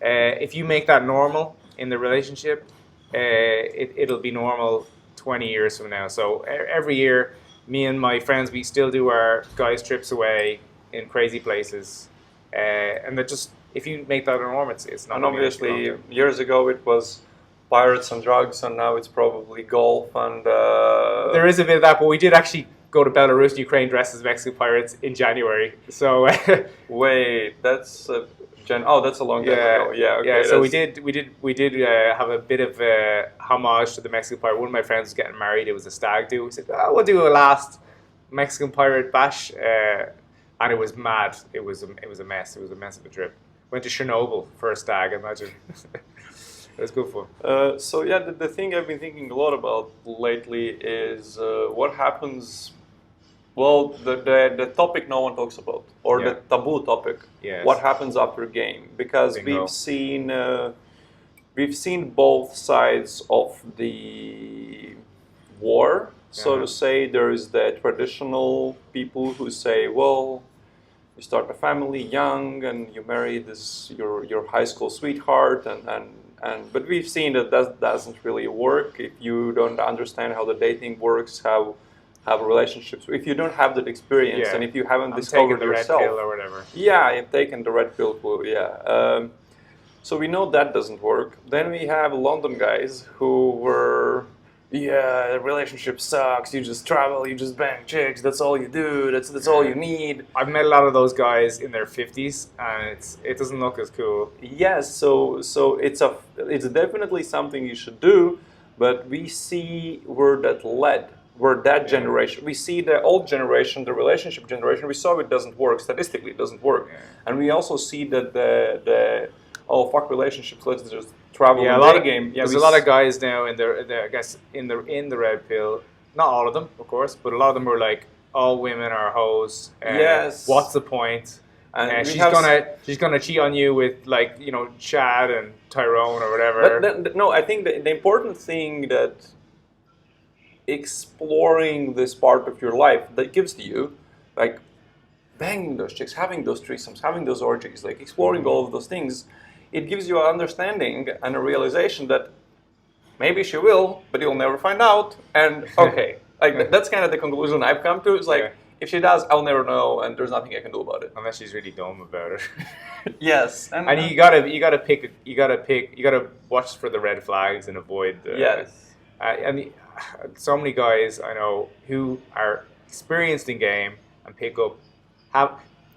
If you make that normal in the relationship, it'll be normal 20 years from now. So every year, me and my friends, we still do our guys trips away in crazy places. And that just, if you make that a norm, it's not. And obviously, years ago it was pirates and drugs, and now it's probably golf and. There is a bit of that, but we did actually go to Belarus and Ukraine dressed as Mexican pirates in January. So wait, that's that's a long time ago. Yeah, okay. Yeah. So we did have a bit of homage to the Mexican pirate. One of my friends was getting married. It was a stag do. We said, we'll do a last Mexican pirate bash, and it was mad. It was a mess. It was a mess of a trip. Went to Chernobyl for a stag. Imagine. It was good fun. So yeah, the thing I've been thinking a lot about lately is what happens. Well, the topic no one talks about, or the taboo topic. Yes. What happens after a game? Because we've seen both sides of the war, so to say. There is the traditional people who say, well, you start a family young and you marry your high school sweetheart, but we've seen that doesn't really work if you don't understand how the dating works, how relationships. If you don't have that experience, and if you haven't discovered yourself, red pill or whatever. Yeah, you've taken the red pill. So we know that doesn't work. Then we have London guys who were, the relationship sucks. You just travel, you just bang chicks. That's all you do. That's all you need. I've met a lot of those guys in their 50s, and it doesn't look as cool. Yes, so it's definitely something you should do, but we see where that led. Where that generation, we see the old generation, the relationship generation, we saw it doesn't work, statistically it doesn't work. Yeah. And we also see that the fuck relationships, let's just travel in the game. Yeah, there's a lot of guys now in the red pill, not all of them, of course, but a lot of them were like, all women are hoes. Yes. What's the point? And she's gonna cheat on you with, like, you know, Chad and Tyrone or whatever. But no, I think the important thing that exploring this part of your life that gives to you, like banging those chicks, having those threesomes, having those orgies, like exploring all of those things, it gives you an understanding and a realization that maybe she will, but you'll never find out. And okay, like that's kind of the conclusion I've come to. It's like, if she does, I'll never know, and there's nothing I can do about it. Unless she's really dumb about it. Yes, and you gotta watch for the red flags and avoid the. Yes. So many guys I know who are experienced in game and pick up,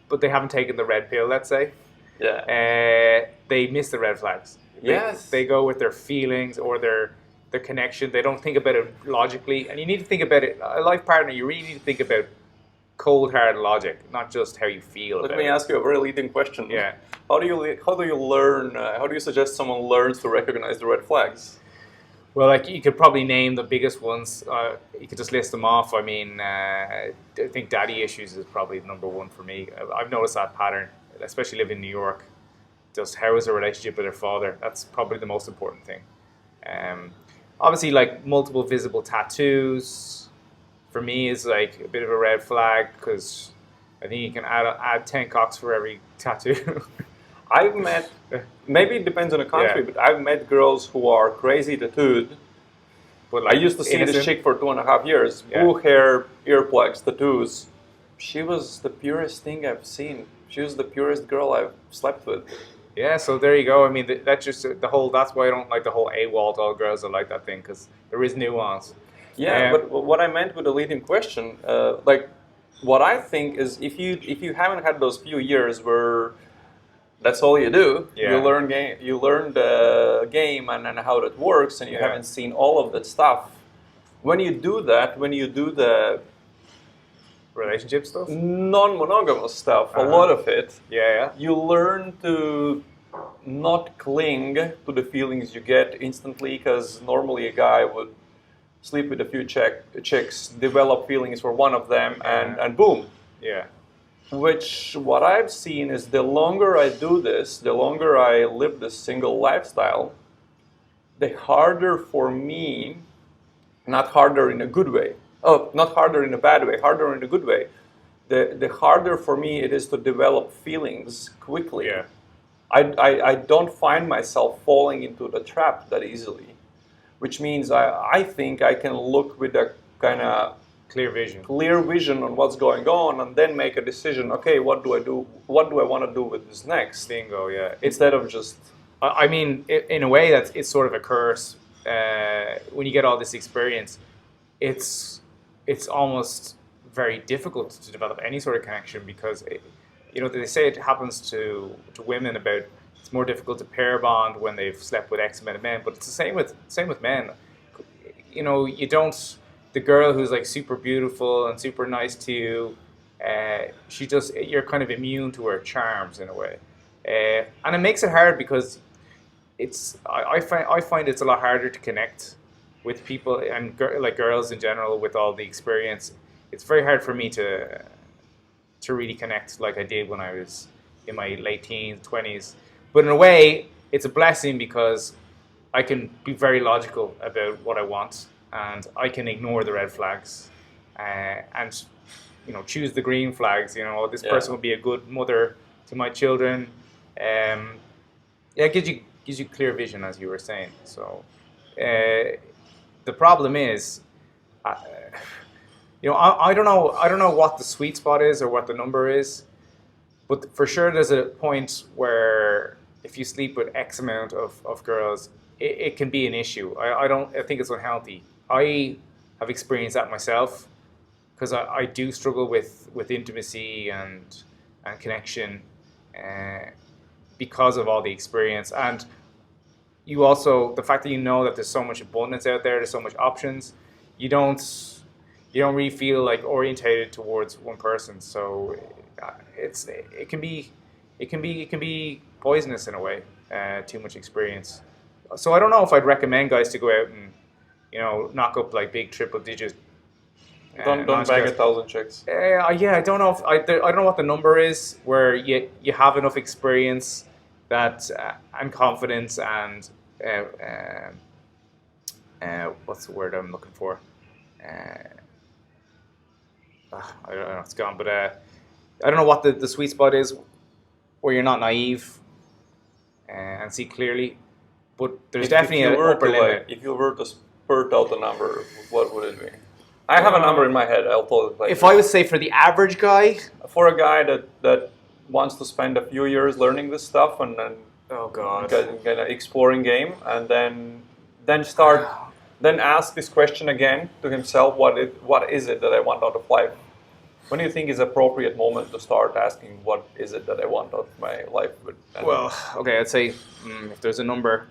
but they haven't taken the red pill, let's say. Yeah. They miss the red flags. Yes. They go with their feelings or their connection. They don't think about it logically. And you need to think about it. A life partner, you really need to think about cold hard logic, not just how you feel. Let me ask you a very leading question. Yeah. How do you learn? How do you suggest someone learns to recognize the red flags? Well, like, you could probably name the biggest ones. You could just list them off. I mean, I think daddy issues is probably number one for me. I've noticed that pattern, especially living in New York. Just how is the relationship with her father? That's probably the most important thing. Obviously, like multiple visible tattoos, for me is like a bit of a red flag because I think you can add 10 cocks for every tattoo. I've met, maybe it depends on the country, but I've met girls who are crazy tattooed. But I used to see this chick for 2.5 years. Blue hair, earplugs, tattoos. She was the purest thing I've seen. She was the purest girl I've slept with. Yeah, so there you go. I mean, that's just the whole. That's why I don't like the whole AWOL to all girls are like that thing because there is nuance. Yeah, but what I meant with the leading question, like, what I think is if you haven't had those few years where that's all you do, you learn the game and how it works, and you haven't seen all of that stuff. When you do that, when you do the relationship stuff, non-monogamous stuff, a lot of it, you learn to not cling to the feelings you get instantly, because normally a guy would sleep with a few chicks, develop feelings for one of them, and boom. Yeah. Which, what I've seen is the longer I do this, the longer I live this single lifestyle, the harder for me, not harder in a good way, not harder in a bad way, harder in a good way, the harder for me it is to develop feelings quickly. Yeah. I don't find myself falling into the trap that easily, which means I think I can look with a kind of clear vision on what's going on, and then make a decision. Okay, what do I do? What do I want to do with this next? Bingo, yeah. Instead of just. I mean, in a way, it's sort of a curse. When you get all this experience, it's almost very difficult to develop any sort of connection because, they say it happens to women about it's more difficult to pair bond when they've slept with X amount of men, but it's the same with men. You don't. The girl who's like super beautiful and super nice to you, you're kind of immune to her charms in a way, and it makes it hard because I find it's a lot harder to connect with people and like girls in general with all the experience. It's very hard for me to really connect like I did when I was in my late teens, 20s. But in a way, it's a blessing because I can be very logical about what I want. And I can ignore the red flags, and choose the green flags. This person will be a good mother to my children. It gives you clear vision, as you were saying. So the problem is, I don't know what the sweet spot is or what the number is, but for sure there's a point where if you sleep with X amount of girls, it can be an issue. I think it's unhealthy. I have experienced that myself because I do struggle with intimacy and connection because of all the experience. And you also, the fact that that there's so much abundance out there, there's so much options, you don't really feel like orientated towards one person. So it can be poisonous in a way, too much experience. So I don't know if I'd recommend guys to go out and knock up like big triple digit. Don't bag 1,000 chicks. I don't know I don't know what the number is where you have enough experience that and confidence and what's the word I'm looking for? I don't know, it's gone. But I don't know what the sweet spot is where you're not naive and see clearly. But there's definitely an upper limit. If you were to spurt out a number, what would it be? I have a number in my head. I'll tell it later. If I would say for the average guy, for a guy that wants to spend a few years learning this stuff and then kind of exploring game, and then ask this question again to himself: what is it that I want out of life? When do you think is appropriate moment to start asking what is it that I want out of my life? I'd say if there's a number,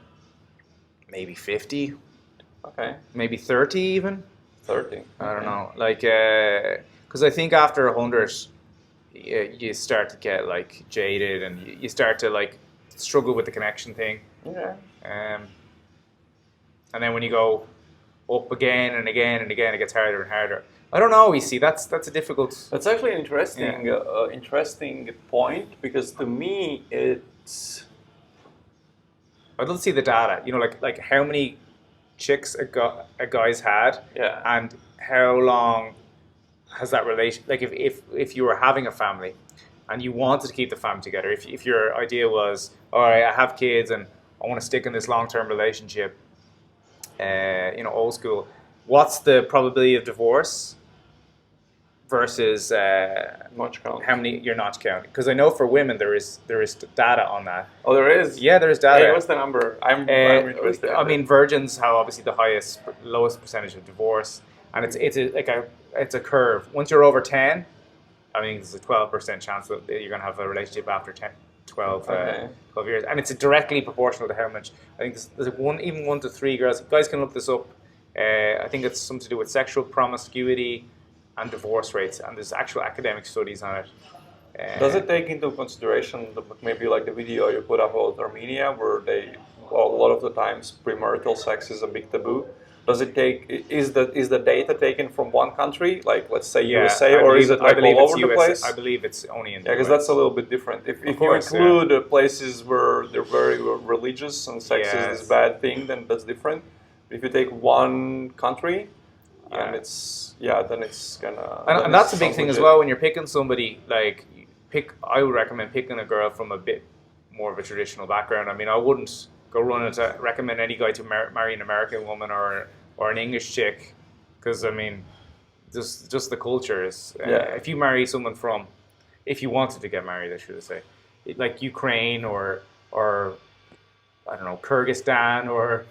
maybe 50. Okay. Maybe 30 even. 30. I don't know. Like, because I think after 100, you start to get like jaded and you start to like struggle with the connection thing. Yeah. And then when you go up again and again and again, it gets harder and harder. I don't know. You see, that's a difficult. That's actually an interesting point, because to me it's. I'd love to see the data. Like how many chicks a guy's had, yeah, and how long has that relation, like if you were having a family and you wanted to keep the family together, if your idea was, all right, I have kids and I want to stick in this long-term relationship, old school, what's the probability of divorce versus Much count. how many you're not counting? Because I know for women there is data on that. Oh, there is? Yeah, there is data. Hey, what's the number? I'm interested. I mean, virgins have obviously the lowest percentage of divorce, and it's a curve. Once you're over 10, I mean, there's a 12% chance that you're going to have a relationship after 12 years, and it's directly proportional to how much. I think there's 1 to 3 girls. Guys can look this up. I think it's something to do with sexual promiscuity and divorce rates, and there's actual academic studies on it. Does it take into consideration maybe like the video you put up about Armenia, where a lot of the times premarital sex is a big taboo? Does it is the data taken from one country, like let's say USA, or is it like all over the place? I believe it's only in the US. Because that's a little bit different. If you include places where they're very religious and sex is this bad thing, then that's different. If you take one country, and then it's gonna. And that's a big thing as well when you're picking somebody. Like, I would recommend picking a girl from a bit more of a traditional background. I mean, I wouldn't go running to recommend any guy to marry an American woman or an English chick, because I mean, just the culture is. If you marry someone if you wanted to get married, I should say, like Ukraine or I don't know, Kyrgyzstan or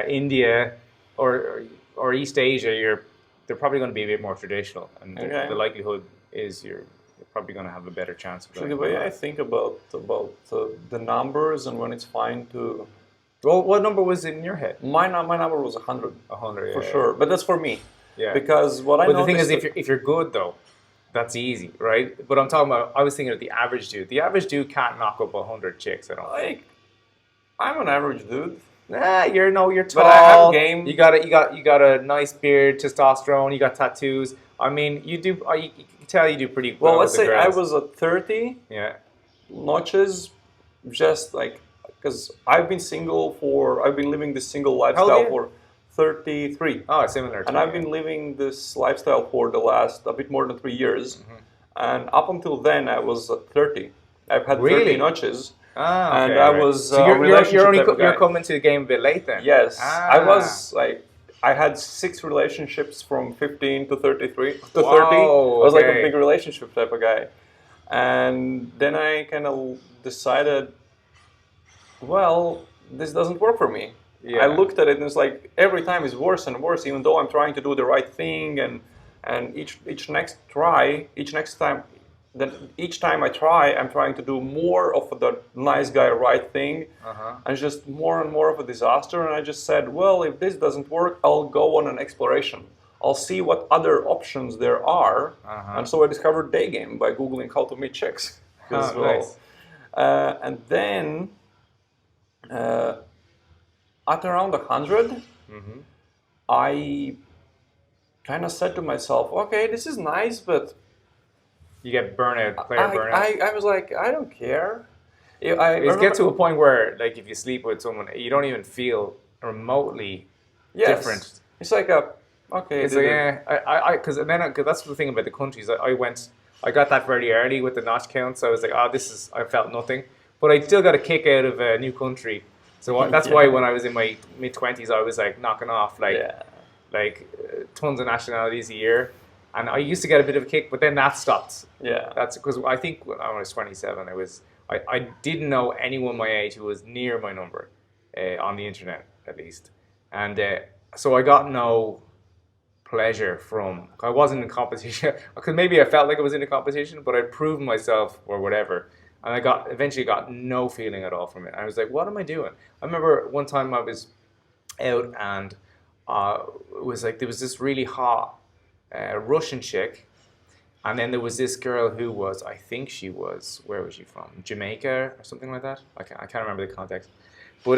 India or East Asia, they're probably going to be a bit more traditional, and the likelihood is you're probably going to have a better chance of. The way I think about the numbers and when it's fine to. Well, what number was in your head? My number was 100. 100, for sure. But that's for me. Yeah. Because But the thing is, if you're good though, that's easy, right? But I'm talking about. I was thinking of the average dude. The average dude can't knock up 100 chicks. I don't think. I'm an average dude. Nah, you're tall. But I have game. You got a nice beard, testosterone. You got tattoos. I mean, you do. You can tell you do pretty well. Well, let's say I was at 30. Yeah. Notches, just like because I've been living this single lifestyle for 33. Oh, similar. And I've been living this lifestyle for the last a bit more than 3 years, and up until then I was at 30. I've had 30 notches. Ah, okay, and I was so you're coming to the game a bit late then. Yes, I was like I had 6 relationships from 15 to 33 to 30. I was like a big relationship type of guy, and then I kind of decided, well, this doesn't work for me. Yeah. I looked at it and it's like every time is worse and worse, even though I'm trying to do the right thing, and each time I try, I'm trying to do more of the nice guy right thing, and just more and more of a disaster. And I just said, well, if this doesn't work, I'll go on an exploration. I'll see what other options there are. And so I discovered Daygame by Googling how to meet chicks. Nice. And then at around 100, I kind of said to myself, okay, this is nice, but you get burnout, burnout. I was like, I don't care. It gets to a point where, like, if you sleep with someone, you don't even feel remotely different. It's like It's like, because that's the thing about the countries. I got that very early with the notch count, so I was like, I felt nothing. But I still got a kick out of a new country. So that's why when I was in my mid-20s, I was like knocking off tons of nationalities a year. And I used to get a bit of a kick, but then that stopped. Yeah. That's because I think when I was 27, I didn't know anyone my age who was near my number on the internet, at least. And so I got no pleasure I wasn't in competition, because maybe I felt like I was in a competition, but I proved myself or whatever. And I eventually got no feeling at all from it. I was like, what am I doing? I remember one time I was out and it was like there was this really hot Russian chick, and then there was this girl who was, I think she was, where was she from? Jamaica or something like that. I can't remember the context. But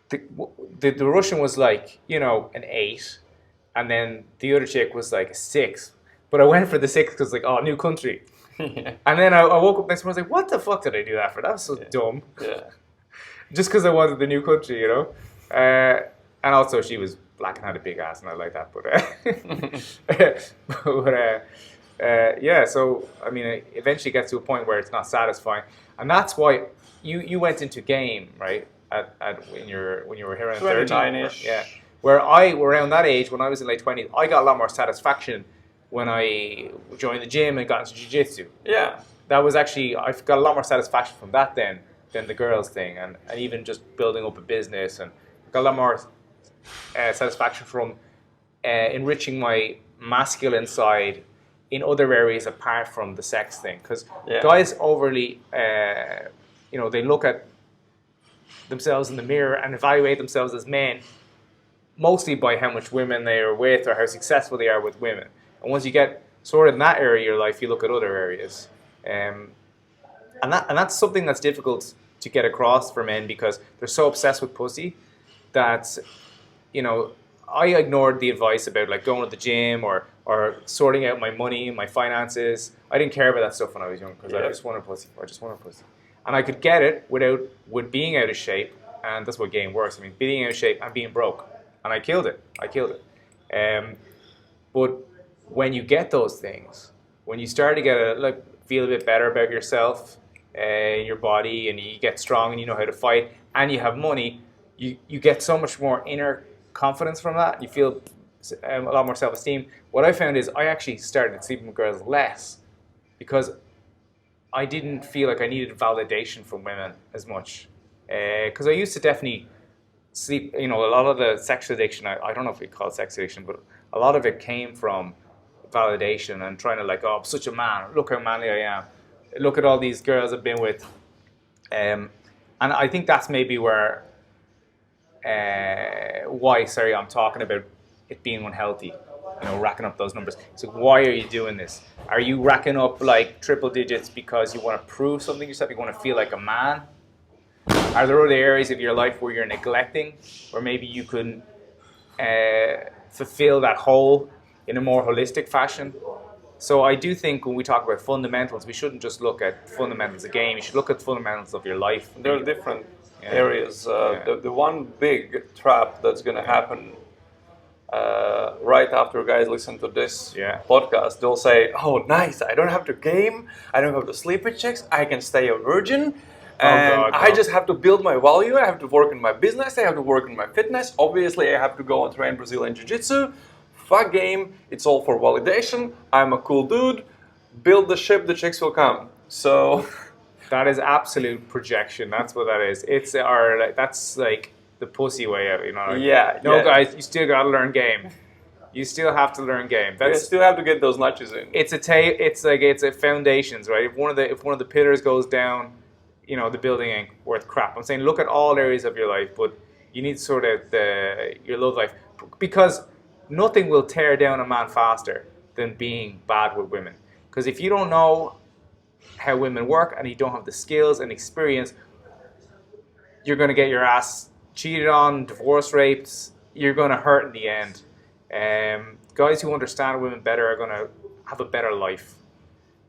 the Russian was like, an 8, and then the other chick was like a 6. But I went for the 6 because like, new country. Yeah. And then I woke up next morning, I was like, what the fuck did I do that for? That was so dumb. Yeah. Just because I wanted the new country, And also she was black and had a big ass, and I like that. Yeah. So I mean, it eventually gets to a point where it's not satisfying, and that's why you went into game, right? When you were here in 29-ish. Yeah. Where I were around that age when I was in late 20s, I got a lot more satisfaction when I joined the gym and got into jiu-jitsu. Yeah. That was actually, I've got a lot more satisfaction from that then than the girls thing, and even just building up a business, and got a lot more satisfaction from enriching my masculine side in other areas apart from the sex thing. Because guys overly, they look at themselves in the mirror and evaluate themselves as men mostly by how much women they are with or how successful they are with women. And once you get sorted in that area of your life, you look at other areas. And that's something that's difficult to get across for men because they're so obsessed with pussy that, I ignored the advice about like going to the gym or sorting out my money, my finances. I didn't care about that stuff when I was young because I just wanted pussy. And I could get it with being out of shape, and that's what game works. I mean, being out of shape and being broke. And I killed it. But when you get those things, when you start to feel a bit better about yourself, your body, and you get strong and you know how to fight, and you have money, you get so much more inner confidence from that. You feel a lot more self-esteem. What I found is I actually started sleeping with girls less because I didn't feel like I needed validation from women as much. Because I used to definitely sleep, a lot of the sex addiction, I don't know if we call it sex addiction, but a lot of it came from validation and trying to I'm such a man, look how manly I am, look at all these girls I've been with. And I think that's maybe where, I'm talking about it being unhealthy, racking up those numbers. So why are you doing this? Are you racking up like triple digits because you want to prove something to yourself, you want to feel like a man? Are there other areas of your life where you're neglecting, where maybe you could fulfill that hole in a more holistic fashion? So I do think when we talk about fundamentals, we shouldn't just look at fundamentals of the game. You should look at fundamentals of your life. There are different areas. The one big trap that's going to happen right after guys listen to this podcast, they'll say, "Oh, nice! I don't have to game. I don't have to sleep with chicks. I can stay a virgin." And I just have to build my value. I have to work in my business. I have to work in my fitness. Obviously, I have to go and train Brazilian Jiu-Jitsu. Fuck game. It's all for validation. I'm a cool dude. Build the ship. The chicks will come. So that is absolute projection. That's what that is. That's like the pussy way out. Guys, you still got to learn game. You still have to learn game. You still have to get those notches in. It's a foundations, right? If one of the pillars goes down, the building ain't worth crap. I'm saying look at all areas of your life, but you need to sort out your love life, because nothing will tear down a man faster than being bad with women. Because if you don't know how women work and you don't have the skills and experience, you're going to get your ass cheated on, divorce raped. You're going to hurt in the end. Guys who understand women better are going to have a better life.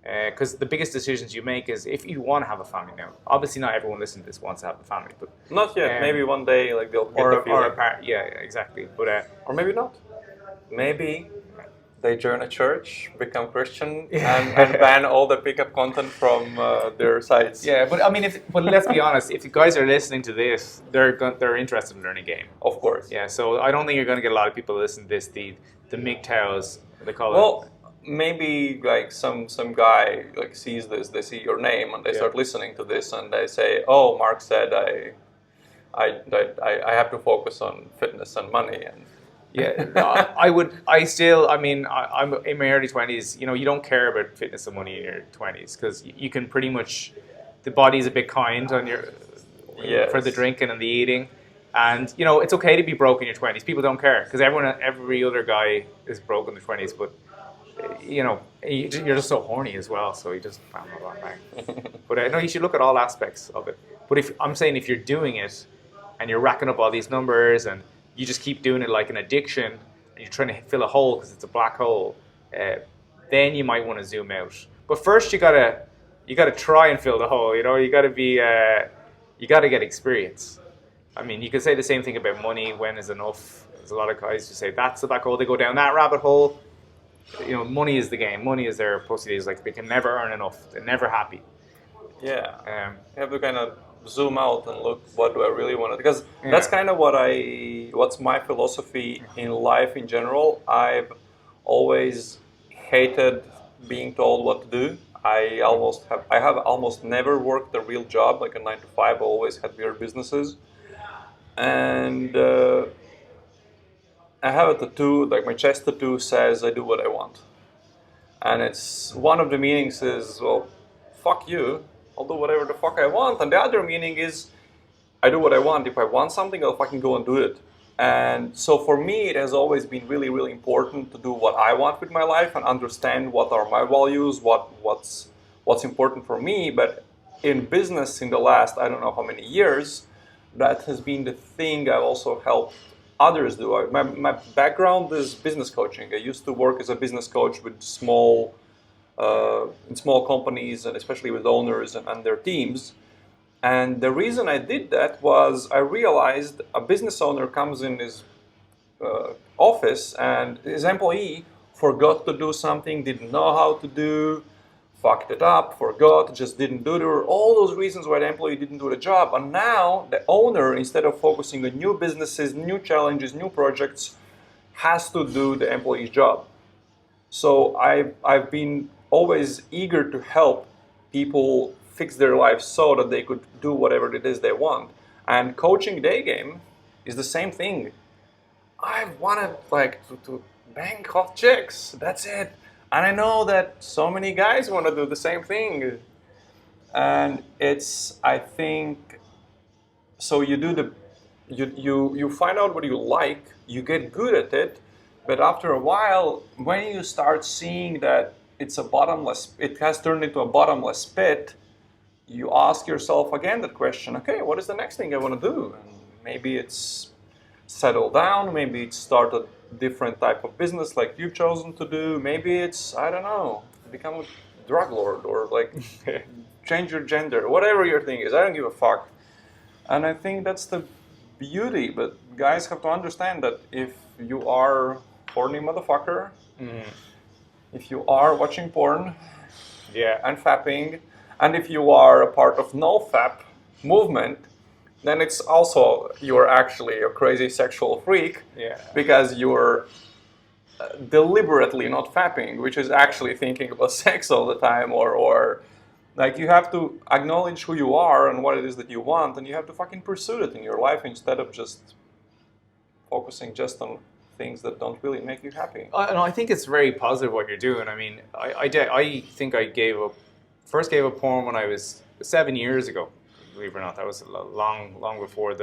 Because the biggest decisions you make is if you want to have a family now. Obviously, not everyone listening to this wants to have a family, but not yet. Maybe one day, they'll get the feeling. Yeah, exactly. But or maybe not. Maybe they join a church, become Christian, and ban all the pickup content from their sites. Yeah, but I mean, but let's be honest. If you guys are listening to this, they're interested in learning game. Of course. Yeah. So I don't think you're going to get a lot of people listening to this. The MGTOWs, they call it. Well, maybe some guy sees this, they see your name, and they start listening to this, and they say, "Oh, Mark said I have to focus on fitness and money." And I'm in my early 20s. You don't care about fitness and money in your 20s because you can pretty much, the body's a bit kind on for the drinking and the eating. And, it's okay to be broke in your 20s. People don't care because every other guy is broke in their 20s, but you're just so horny as well, so you just bang, bang, bang. But no, you should look at all aspects of it. But if you're doing it and you're racking up all these numbers and you just keep doing it like an addiction and you're trying to fill a hole because it's a black hole, then you might want to zoom out. But first you gotta try and fill the hole. You gotta get experience. I mean, you could say the same thing about money. When is enough? There's a lot of guys who say that's the black hole. They go down that rabbit hole. Money is the game. Money is their pussy. Is like they can never earn enough. They're never happy. Yeah. You have to kind of zoom out and look, what do I really want to, because that's kind of what's my philosophy in life in general. I've always hated being told what to do. I have almost never worked a real job, like a 9 to 5. I always had weird businesses. And I have a tattoo, like my chest tattoo says, I do what I want. And it's, one of the meanings is, well, fuck you, I'll do whatever the fuck I want. And the other meaning is, I do what I want. If I want something, I'll fucking go and do it. And so for me, it has always been really, really important to do what I want with my life and understand what are my values, what's important for me. But in business, in the last, I don't know how many years, that has been the thing I've also helped others do. My background is business coaching. I used to work as a business coach with in small companies, and especially with owners and their teams. And the reason I did that was I realized a business owner comes in his office and his employee forgot to do something, didn't know how to do, fucked it up, forgot, just didn't do it. There were all those reasons why the employee didn't do the job. And now the owner, instead of focusing on new businesses, new challenges, new projects, has to do the employee's job. So I've been always eager to help people fix their lives so that they could do whatever it is they want. And coaching Daygame is the same thing. I wanted to bang hot chicks. That's it. And I know that so many guys want to do the same thing. And it's, I think, so you find out what you like, you get good at it, but after a while, when you start seeing that it has turned into a bottomless pit, you ask yourself again that question, okay, what is the next thing I want to do? And maybe it's settle down, maybe it's start a different type of business like you've chosen to do, maybe it's, I don't know, become a drug lord or like change your gender, whatever your thing is, I don't give a fuck. And I think that's the beauty, but guys have to understand that if you are a horny motherfucker, if you are watching porn and fapping, and if you are a part of no-fap movement, then it's also, you're actually a crazy sexual freak because you're deliberately not fapping, which is actually thinking about sex all the time, or like you have to acknowledge who you are and what it is that you want, and you have to fucking pursue it in your life instead of just focusing just on things that don't really make you happy. And I think it's very positive what you're doing. I mean, I think I first gave up porn when I was 7 years ago. Believe it or not, that was long before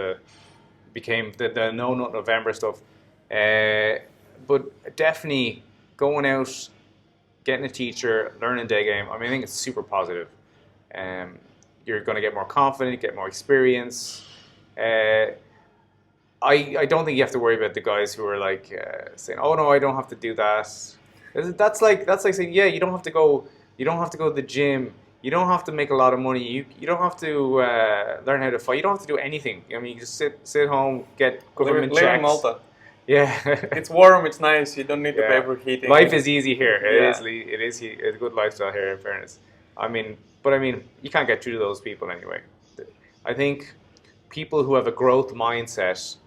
became the No Nut November stuff. But definitely going out, getting a teacher, learning Daygame. I mean, I think it's super positive. You're going to get more confident, get more experience. I don't think you have to worry about the guys who are like saying, "Oh no, I don't have to do that." That's like saying, "Yeah, you don't have to go to the gym. You don't have to make a lot of money. You don't have to learn how to fight. You don't have to do anything. I mean, you just sit home, get government checks." Live in Malta. Yeah, it's warm. It's nice. You don't need to pay for heating. Life is easy here. It is a good lifestyle here. In fairness, I mean, you can't get through to those people anyway. I think people who have a growth mindset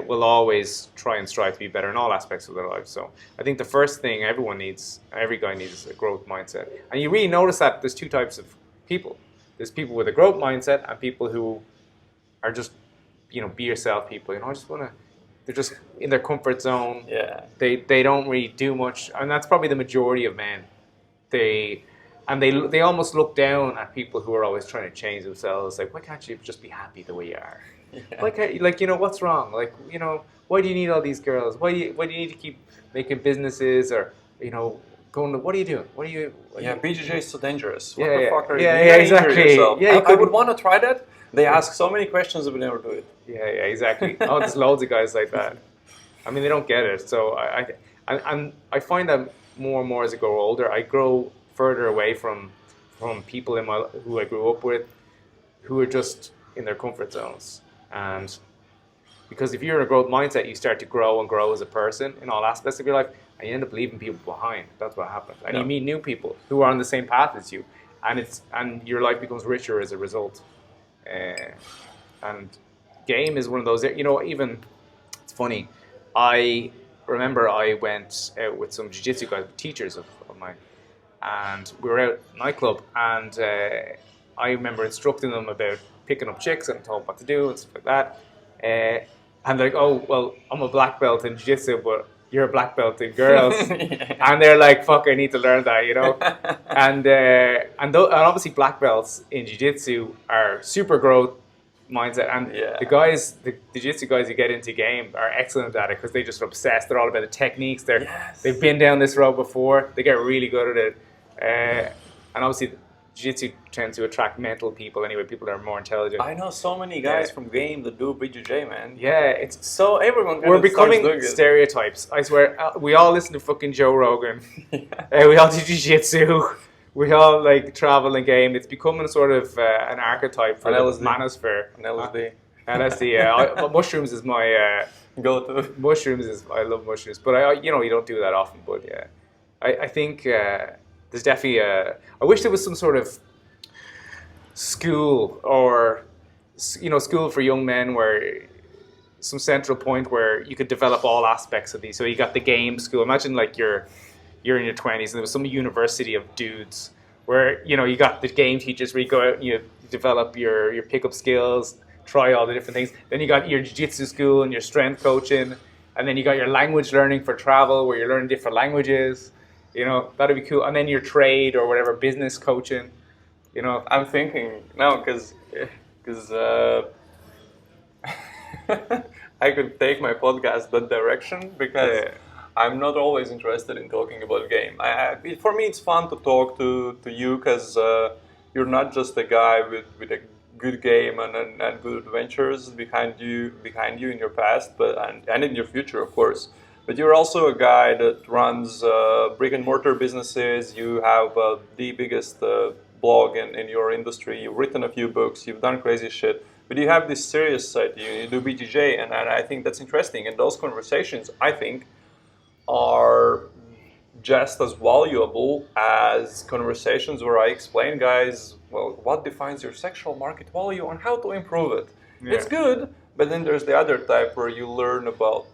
will always try and strive to be better in all aspects of their lives. So I think the first thing every guy needs is a growth mindset. And you really notice that there's two types of people. There's people with a growth mindset and people who are just, be yourself people. They're just in their comfort zone. Yeah. They don't really do much. And that's probably the majority of men. They almost look down at people who are always trying to change themselves. Like, why can't you just be happy the way you are? Yeah. What's wrong? Why do you need all these girls? Why do you need to keep making businesses or, going to, what are you doing? BJJ is so dangerous. What the fuck are you doing? Yeah, exactly. Yourself. Yeah, I would want to try that. They ask so many questions, but never do it. Yeah, exactly. Oh, there's loads of guys like that. I mean, they don't get it. So I find that more and more as I grow older, I grow further away from people who I grew up with, who are just in their comfort zones. And because if you're in a growth mindset, you start to grow and grow as a person in all aspects of your life, and you end up leaving people behind. That's what happens. And you meet new people who are on the same path as you, and your life becomes richer as a result. And game is one of those, even, it's funny, I remember I went out with some jiu-jitsu guys, teachers of mine, and we were out at a nightclub, and I remember instructing them about picking up chicks and telling them what to do and stuff like that. And they're like, oh, well, I'm a black belt in jiu-jitsu, but you're a black belt in girls. And they're like, fuck, I need to learn that, and obviously black belts in jiu-jitsu are super growth mindset, and the jiu-jitsu guys who get into game are excellent at it because they just are obsessed. They're all about the techniques. They've been down this road before. They get really good at it. And obviously jiu-jitsu tends to attract mental people anyway, people that are more intelligent. I know so many guys from game that do BJJ, man. Yeah, it's so everyone. We're becoming stereotypes. I swear, we all listen to fucking Joe Rogan. We all do jiu-jitsu. We all like travel and game. It's becoming sort of an archetype for the manosphere. LSD, yeah. But mushrooms is my go-to. I love mushrooms, but you don't do that often. But yeah, I think there's definitely I wish there was some sort of school or school for young men where some central point where you could develop all aspects of these. So you got the game school. Imagine like you're in your 20s and there was some university of dudes where you got the game teachers where you go out and you develop your pickup skills, try all the different things. Then you got your jiu-jitsu school and your strength coaching, and then you got your language learning for travel where you're learning different languages. That'd be cool. And then your trade or whatever business coaching. I'm thinking now because I could take my podcast that direction because I'm not always interested in talking about game. For me, it's fun to talk to you because you're not just a guy with a good game and good adventures behind you in your past, but and in your future, of course. But you're also a guy that runs brick and mortar businesses. You have the biggest blog in your industry. You've written a few books. You've done crazy shit. But you have this serious side to you. You do BJJ, and I think that's interesting. And those conversations, I think, are just as valuable as conversations where I explain, guys, well, what defines your sexual market value and how to improve it. Yeah. It's good, but then there's the other type where you learn about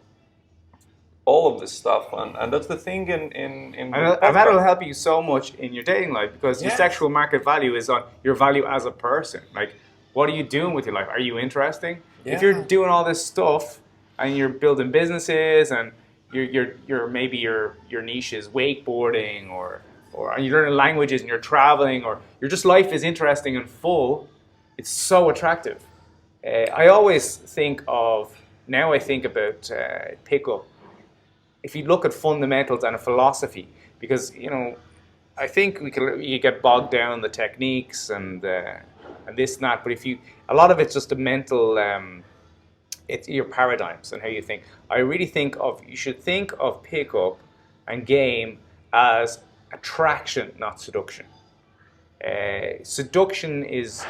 all of this stuff, and that's the thing in and that'll help you so much in your dating life because your sexual market value is on your value as a person. Like, what are you doing with your life? Are you interesting? Yeah. If you're doing all this stuff and you're building businesses and you're maybe your niche is wakeboarding or you're learning languages and you're traveling or your just life is interesting and full, it's so attractive. I always think about pickup. If you look at fundamentals and a philosophy, because I think you get bogged down in the techniques and this and that, but a lot of it's just a mental. It's your paradigms and how you think. I really you should think of pickup and game as attraction, not seduction. Seduction is,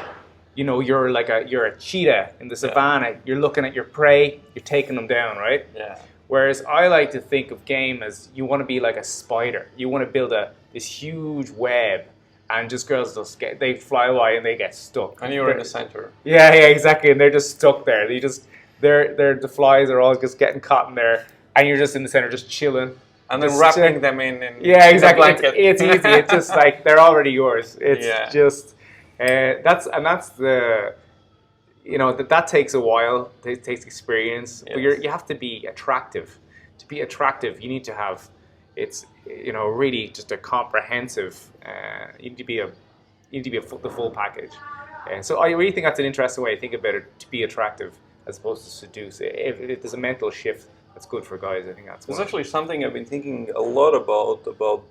you're a cheetah in the savannah. You're looking at your prey, you're taking them down, right? Yeah. Whereas I like to think of game as you want to be like a spider. You want to build this huge web, and just girls they fly away and they get stuck. And you're in the center. Yeah, exactly. And they're just stuck there. The flies are all just getting caught in there, and you're just in the center, just chilling. And then wrapping them in exactly. It's easy. It's just like they're already yours. It's just that's the that takes a while. It takes experience, but you have to be attractive. To be attractive, you need to have really just a comprehensive. You need to be the full package. So I really think that's an interesting way to think about it. To be attractive as opposed to seduce. If there's a mental shift that's good for guys, I think that's. It's actually something I've been thinking a lot about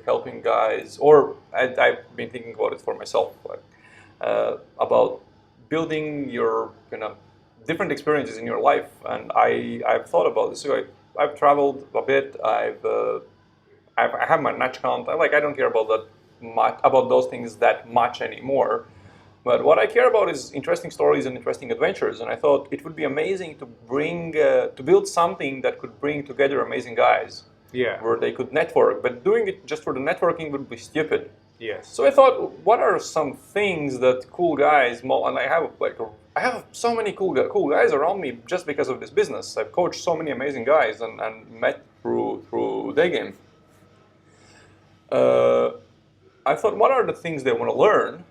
helping guys, or I've been thinking about it for myself, about building your different experiences in your life, and I've thought about this. So I've traveled a bit. I have my Natch count. I don't care about that much, about those things that much anymore. But what I care about is interesting stories and interesting adventures. And I thought it would be amazing to to build something that could bring together amazing guys. Yeah. Where they could network. But doing it just for the networking would be stupid. Yes. So I thought, what are some things that cool guys? And I have so many cool guys around me just because of this business. I've coached so many amazing guys and met through Daygame. I thought, what are the things they want to learn?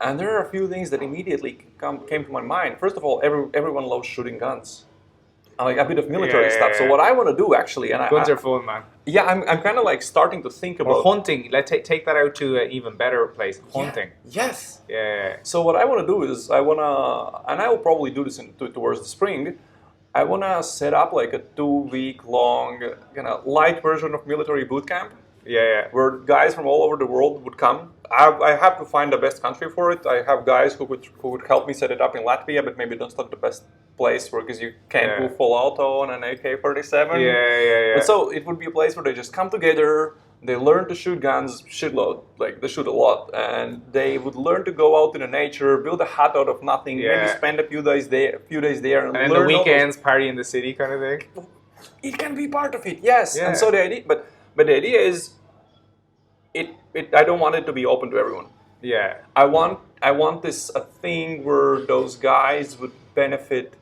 And there are a few things that immediately came to my mind. First of all, everyone loves shooting guns. Like a bit of military stuff. So what I want to do actually, and guns are fun, man. Yeah, I'm kind of like starting to think about hunting. Let's take that out to an even better place. Hunting. Yeah. Yes. Yeah. So what I want to do is I will probably do this towards the spring. I want to set up like a 2-week long kind of light version of military boot camp. Yeah. Where guys from all over the world would come. I have to find the best country for it. I have guys who would help me set it up in Latvia, but maybe that's not the best place because you can't do full auto on an AK-47. Yeah. But so it would be a place where they just come together, they learn to shoot guns, shitload, like they shoot a lot, and they would learn to go out in the nature, build a hut out of nothing, maybe spend a few days there, and then learn the weekends party in the city kind of thing. It can be part of it, yes. Yeah. And so the idea, but the idea is, I don't want it to be open to everyone. Yeah. I want this a thing where those guys would benefit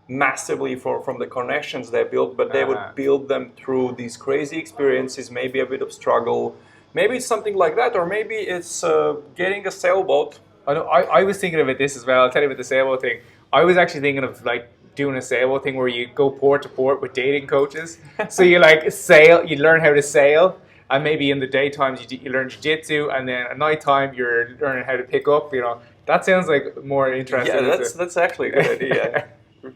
massively from the connections they built, but they would build them through these crazy experiences, maybe a bit of struggle. Maybe it's something like that, or maybe it's getting a sailboat. I was thinking about this as well. I'll tell you about the sailboat thing. I was actually thinking of like doing a sailboat thing where you go port to port with dating coaches. So you like sail, you learn how to sail. And maybe in the daytimes you learn jiu-jitsu, and then at nighttime you're learning how to pick up. That sounds like more interesting. Yeah, that's actually a good idea.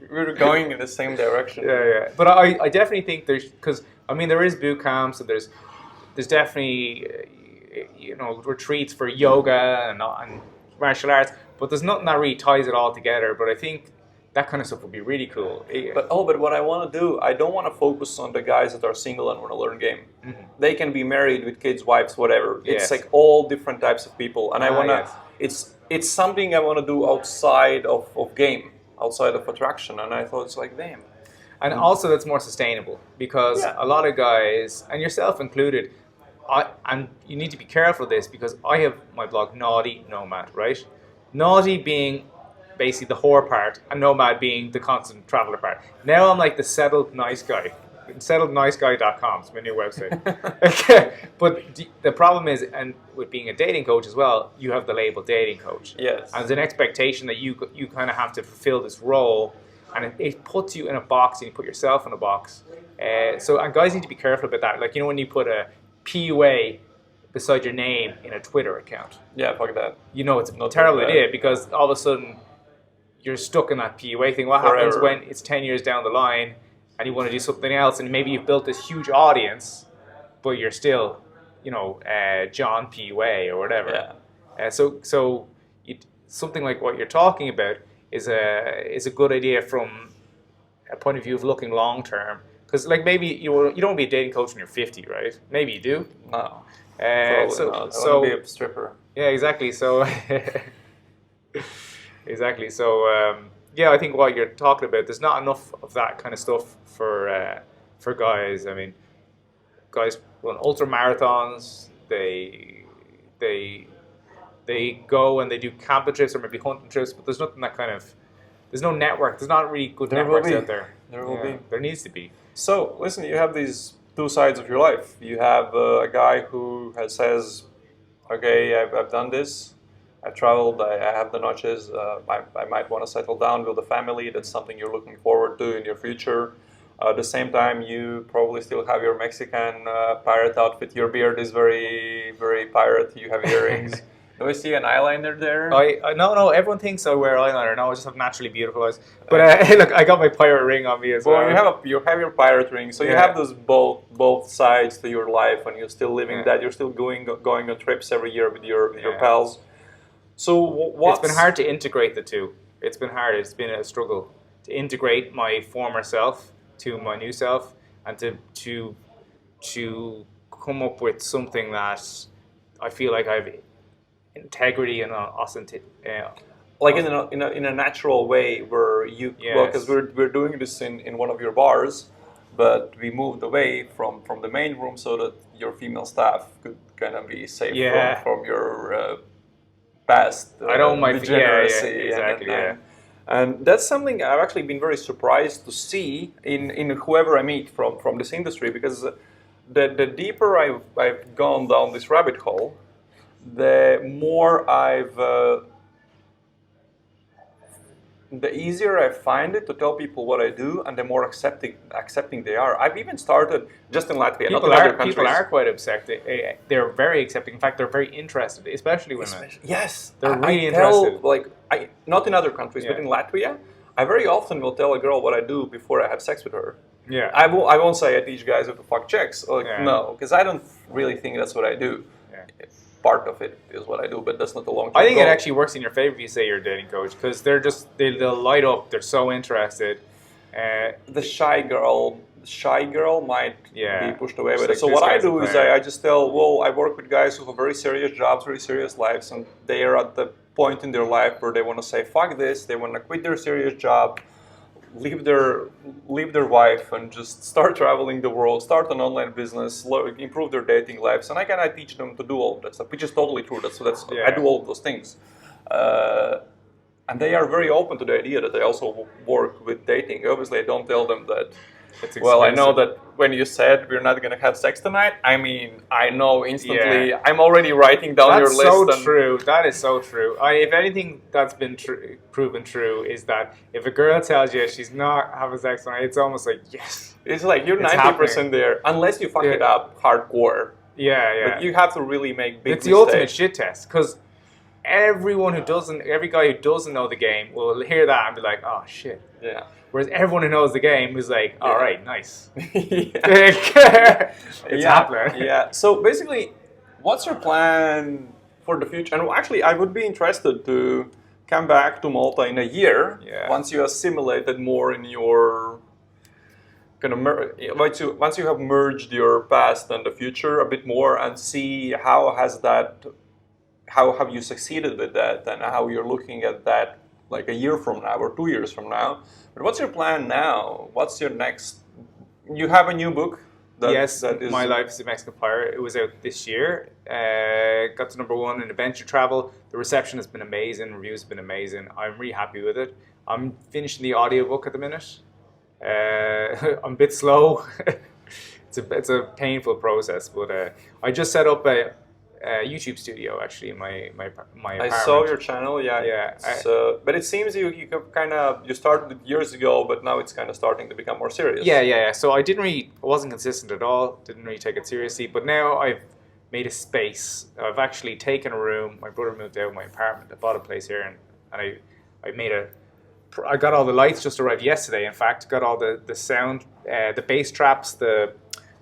We're going in the same direction. Yeah. But I definitely think because there is boot camps, and there's definitely retreats for yoga and martial arts, but there's nothing that really ties it all together. But I think that kind of stuff would be really cool. But what I want to do, I don't want to focus on the guys that are single and want to learn game. Mm-hmm. They can be married with kids, wives, whatever. It's like all different types of people, and I want to. It's something I want to do outside of game, outside of attraction, and I thought it's like, damn. And also that's more sustainable because a lot of guys, and yourself included, and you need to be careful of this because I have my blog Naughty Nomad, right? Naughty being basically the whore part, and nomad being the constant traveler part. Now I'm like the settled nice guy. SettledNiceGuy.com is my new website. Okay. But the problem is, and with being a dating coach as well, you have the label dating coach. Yes. And there's an expectation that you kind of have to fulfill this role, and it puts you in a box, and you put yourself in a box. And guys need to be careful about that. Like, when you put a PUA beside your name in a Twitter account. Yeah, fuck that. It's a terrible idea because all of a sudden you're stuck in that PUA thing. What happens when it's 10 years down the line and you want to do something else, and maybe you've built this huge audience, but you're still, John PUA or whatever. Yeah. So something like what you're talking about is a good idea from a point of view of looking long term. Because maybe you don't want to be a dating coach when you're 50, right? Maybe you do. No. Probably not. I want to be a stripper. Yeah, exactly. So. Exactly. So, I think what you're talking about, there's not enough of that kind of stuff for guys. I mean, guys run ultra marathons. They go and they do camping trips or maybe hunting trips, but there's nothing there's no network. There's not really good networks out there. There will be. There needs to be. So, listen, you have these two sides of your life. You have a guy who says, okay, I've done this. I've traveled, I have the notches, I might want to settle down, build a family. That's something you're looking forward to in your future. At the same time, you probably still have your Mexican pirate outfit. Your beard is very, very pirate. You have earrings. Do I see an eyeliner there? No, everyone thinks I wear eyeliner. No, I just have naturally beautiful eyes. But look, I got my pirate ring on me as well. You have your pirate ring, so you have those both sides to your life, and you're still living that. You're still going on trips every year with your pals. So it's been hard to integrate the two. It's been hard. It's been a struggle to integrate my former self to my new self, and to come up with something that I feel like I've integrity and authenticity. Like in a natural way where you well, because we're doing this in one of your bars, but we moved away from the main room so that your female staff could kind of be safe from your past I don't mind degeneracy exactly and that's something I've actually been very surprised to see in whoever I meet from this industry, because the deeper I've gone down this rabbit hole, the more the easier I find it to tell people what I do, and the more accepting they are. I've even started just in Latvia. People are quite accepting. They're very accepting. In fact, they're very interested, especially women. Yes, they're really interested. Not in other countries, but in Latvia, I very often will tell a girl what I do before I have sex with her. Yeah, I won't say I teach guys how to fuck chicks. No, because I don't really think that's what I do. Yeah. Part of it is what I do, but that's not the long-term I think goal. It actually works in your favor if you say you're a dating coach, because they'll light up. They're so interested. The shy girl might be pushed away with it. So what I do is I just tell, I work with guys who have very serious jobs, very serious lives, and they are at the point in their life where they want to say, fuck this, they want to quit their serious job, leave their wife and just start traveling the world, start an online business, improve their dating lives, and I kind of teach them to do all of that stuff, which is totally true. I do all of those things, and they are very open to the idea that I also work with dating. Obviously, I don't tell them that. I know that when you said we're not going to have sex tonight, I mean, I know instantly. Yeah. I'm already writing down your list. That's so true. That is so true. If anything that's been proven true is that if a girl tells you she's not having sex tonight, it's almost like, yes. It's like you're 90% there, unless you fuck it up hardcore. Yeah. But you have to really make big mistakes. It's the ultimate shit test, because every guy who doesn't know the game will hear that and be like, oh, shit. Yeah. Whereas everyone who knows the game is like, all right, nice. It's happening. Yeah. So basically, what's your plan for the future? And actually, I would be interested to come back to Malta in a year once you assimilated more in your kind of once you have merged your past and the future a bit more, and see how have you succeeded with that, and how you're looking at that like a year from now or 2 years from now. But what's your plan now? What's your next? You have a new book. That is My Life as a Mexican Pirate. It was out this year. Got to #1 in adventure travel. The reception has been amazing. Reviews have been amazing. I'm really happy with it. I'm finishing the audiobook at the minute. I'm a bit slow. It's a painful process, but I just set up a YouTube studio actually in my apartment. I saw your channel, but it seems you started it years ago, but now it's kind of starting to become more serious. Yeah. So I wasn't consistent at all. Didn't really take it seriously. But now I've made a space. I've actually taken a room. My brother moved out of my apartment. I bought a place here, and I got all the lights just arrived yesterday. In fact, got all the sound, the bass traps, the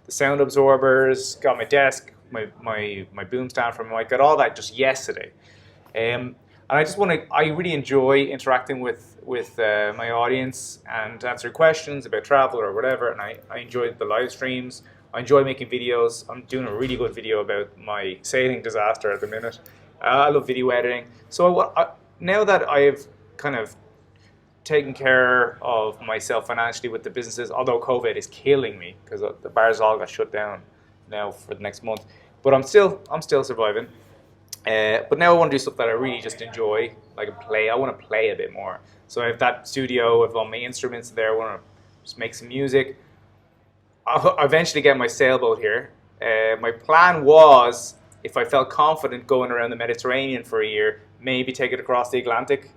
sound absorbers. Got my desk. My boom stand from I got all that just yesterday, and I really enjoy interacting with my audience and answering questions about travel or whatever, and I enjoy the live streams. I enjoy making videos. I'm doing a really good video about my sailing disaster at the minute. I love video editing. So now that I've kind of taken care of myself financially with the businesses, although COVID is killing me because the bars all got shut down now for the next month, but I'm still surviving. But now I want to do stuff that I really just enjoy, like play. I want to play a bit more. So I have that studio, I have all my instruments there. I want to just make some music. I'll eventually get my sailboat here. My plan was, if I felt confident going around the Mediterranean for a year, maybe take it across the Atlantic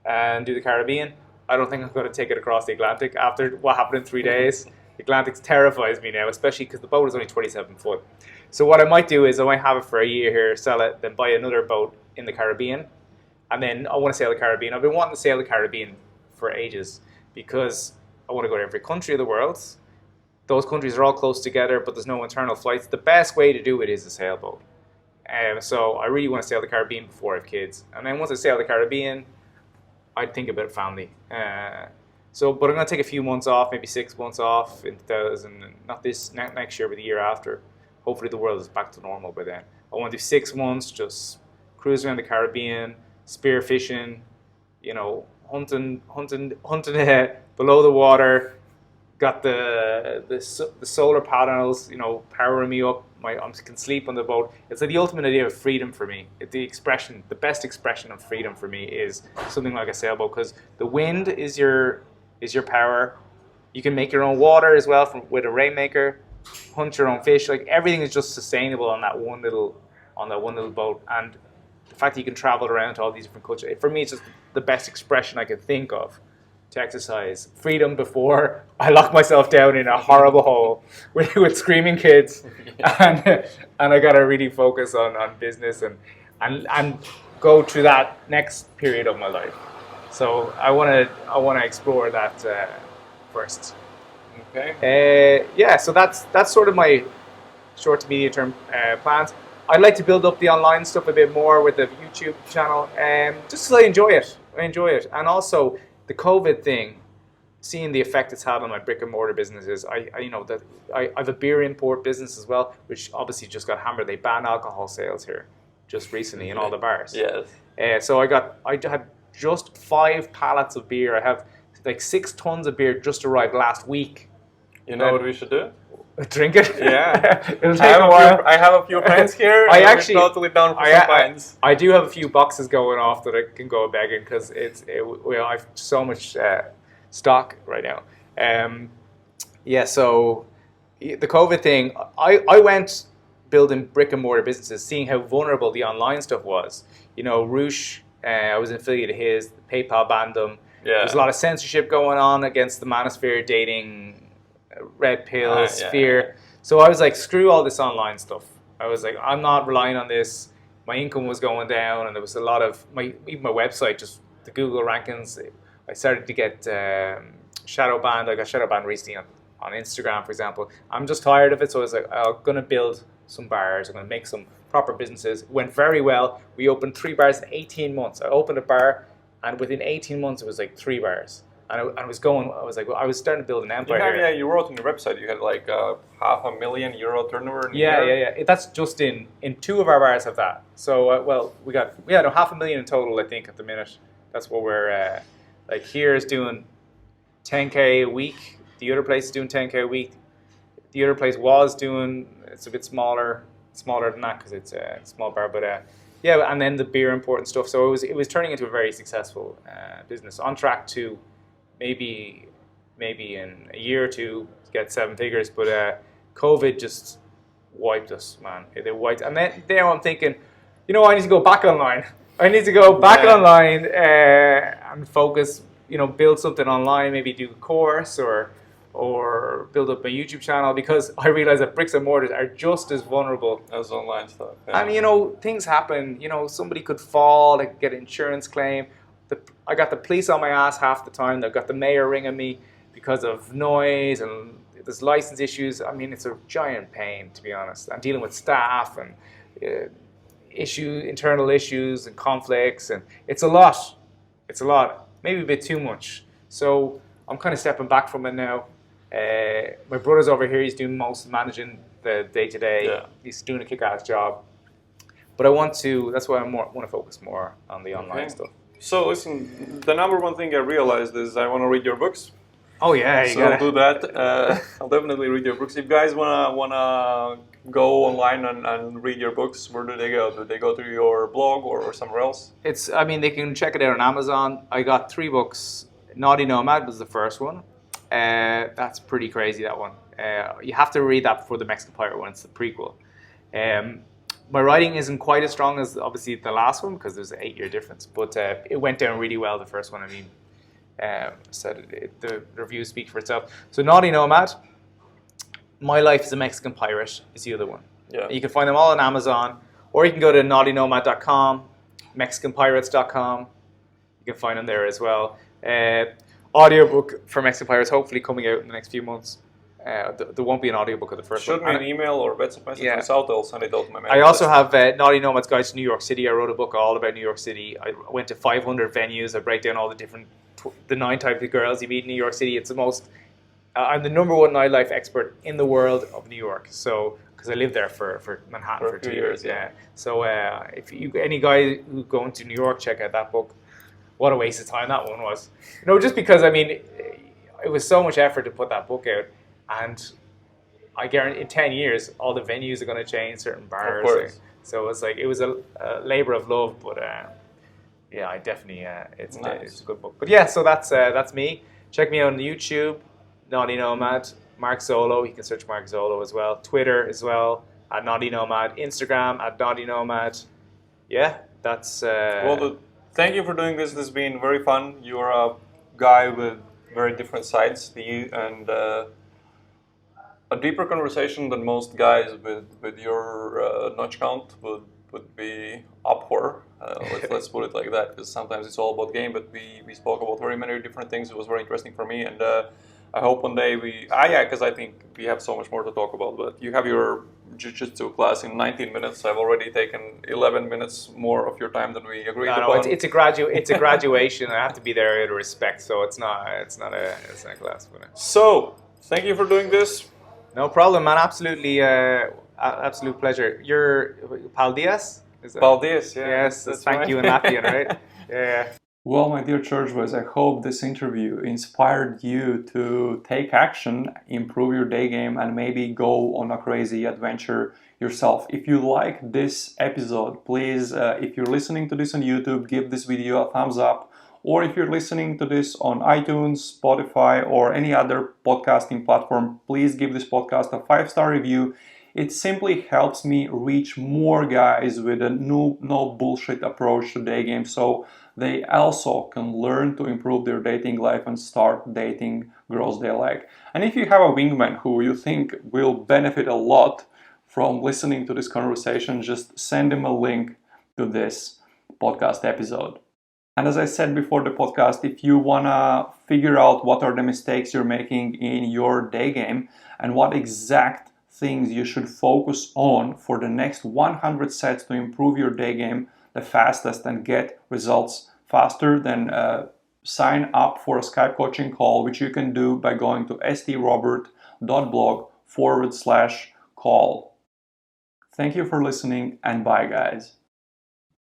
and do the Caribbean. I don't think I'm going to take it across the Atlantic after what happened in 3 days. The Atlantic terrifies me now, especially because the boat is only 27 foot. So what I might do is I might have it for a year here, sell it, then buy another boat in the Caribbean. And then I want to sail the Caribbean. I've been wanting to sail the Caribbean for ages because I want to go to every country of the world. Those countries are all close together, but there's no internal flights. The best way to do it is a sailboat. So I really want to sail the Caribbean before I have kids. And then once I sail the Caribbean, I'd think about family. But I'm going to take a few months off, maybe 6 months off in not next year, but the year after. Hopefully the world is back to normal by then. I want to do 6 months, just cruising around the Caribbean, spearfishing, you know, hunting below the water. Got the solar panels, you know, powering me up. I can sleep on the boat. It's like the ultimate idea of freedom for me. The best expression of freedom for me is something like a sailboat, because the wind is your power. You can make your own water as well with a rainmaker. Hunt your own fish. Like everything is just sustainable on that one little boat. And the fact that you can travel around to all these different cultures, for me, it's just the best expression I can think of to exercise freedom before I lock myself down in a horrible hole with screaming kids, and I gotta really focus on business and go through that next period of my life. So I wanna explore that first. Okay. So that's sort of my short to medium term plans. I'd like to build up the online stuff a bit more with the YouTube channel, just because I enjoy it, and also the COVID thing, seeing the effect it's had on my brick and mortar businesses. I have a beer import business as well, which obviously just got hammered. They banned alcohol sales here just recently in all the bars. Yes. So I had just 5 pallets of beer. I have like 6 tons of beer just arrived last week. You know what we should do? Drink it. Yeah. It'll take a while. I have a few friends here. I actually totally down for some pints. I do have a few boxes going off that I can go begging, because I have so much stock right now. So the COVID thing, I went building brick and mortar businesses, seeing how vulnerable the online stuff was. You know, Roosh, I was an affiliate of his. PayPal banned them. Yeah. There's a lot of censorship going on against the manosphere, dating, red pills, fear. So I was like, screw all this online stuff. I was like, I'm not relying on this. My income was going down, and there was a lot of even my website, just the Google rankings. I started to get shadow banned. I got shadow banned recently on Instagram, for example. I'm just tired of it, so I was like, I'm going to build some bars. I'm going to make some proper businesses. It went very well. We opened 3 bars in 18 months. I opened a bar, and within 18 months, it was like 3 bars. And I was starting to build an empire. You wrote on your website you had like €500,000 turnover. Yeah. That's just in 2 of our bars have that. So we had $500,000 in total, I think, at the minute. That's what we're like. Here is doing 10K a week. The other place is doing 10K a week. The other place was doing, it's a bit smaller than that because it's a small bar, but and then the beer import and stuff. So it was turning into a very successful business, on track to maybe in a year or two get 7 figures, but COVID just wiped us, man. They wiped, and then I'm thinking, I need to go back online. I need to go back online and focus. Build something online, maybe do a course or build up my YouTube channel, because I realize that bricks and mortars are just as vulnerable as online stuff. Yeah. And things happen. Somebody could fall, they could get an insurance claim. I got the police on my ass half the time. They've got the mayor ringing me because of noise, and there's license issues. I mean, it's a giant pain, to be honest. I'm dealing with staff and internal issues and conflicts, and it's a lot. It's a lot, maybe a bit too much. So I'm kind of stepping back from it now. My brother's over here. He's doing most of managing the day-to-day. Yeah. He's doing a kick-ass job. But that's why I want to focus more on the online stuff. So listen, the number one thing I realized is I want to read your books. Oh yeah, I'll do that. I'll definitely read your books. If guys wanna go online and read your books, where do they go? Do they go to your blog or somewhere else? They can check it out on Amazon. I got 3 books. Naughty Nomad was the first one. That's pretty crazy, that one. You have to read that before the Mexican Pirate one. It's the prequel. My writing isn't quite as strong as obviously the last one, because there's an 8-year difference, but it went down really well, the first one. I mean, the reviews speak for itself. So Naughty Nomad, My Life as a Mexican Pirate is the other one. Yeah. You can find them all on Amazon, or you can go to naughtynomad.com, mexicanpirates.com. You can find them there as well. Audiobook for Mexican Pirates, hopefully coming out in the next few months. There won't be an audiobook of the first one. Shoot me an email or WhatsApp message. I'll send it out to my mail. I also have Naughty Nomad's Guide to New York City. I wrote a book all about New York City. I went to 500 venues. I break down all the 9 types of girls you meet in New York City. It's the most. I'm the #1 nightlife expert in the world of New York. So because I lived there for Manhattan for 2 years. Yeah. So if you any guy who going to New York, check out that book. What a waste of time that one was. Just because, I mean, it was so much effort to put that book out, and I guarantee in 10 years, all the venues are going to change, certain bars. Of course. So it's like, it was a labor of love, but yeah, I definitely, it's a good book. But yeah, so that's me. Check me out on YouTube, Naughty Nomad, Mark Zolo. You can search Mark Zolo as well. Twitter as well, at Naughty Nomad. Instagram, at Naughty Nomad. Yeah, that's... Thank you for doing this. This has been very fun. You're a guy with very different sides to you, and a deeper conversation than most guys with your notch count would be up for. Let's put it like that, because sometimes it's all about game, but we spoke about very many different things. It was very interesting for me, and I hope one day because I think we have so much more to talk about. But you have your jiu-jitsu class in 19 minutes. I've already taken 11 minutes more of your time than we agreed upon. No, it's a graduation. I have to be there out of respect, so it's not a class. But, So thank you for doing this. No problem, man. Absolutely, absolute pleasure. You're Paldias? Paldias, yeah. Yes, thank you in Latvian, right? Yeah. Well, my dear church boys, I hope this interview inspired you to take action, improve your day game, and maybe go on a crazy adventure yourself. If you like this episode, please, if you're listening to this on YouTube, give this video a thumbs up. Or if you're listening to this on iTunes, Spotify, or any other podcasting platform, please give this podcast a 5-star review. It simply helps me reach more guys with a no bullshit approach to day game, so they also can learn to improve their dating life and start dating girls they like. And if you have a wingman who you think will benefit a lot from listening to this conversation, just send him a link to this podcast episode. And as I said before the podcast, if you want to figure out what are the mistakes you're making in your day game and what exact things you should focus on for the next 100 sets to improve your day game the fastest and get results faster, then sign up for a Skype coaching call, which you can do by going to strobert.blog/call. Thank you for listening, and bye guys.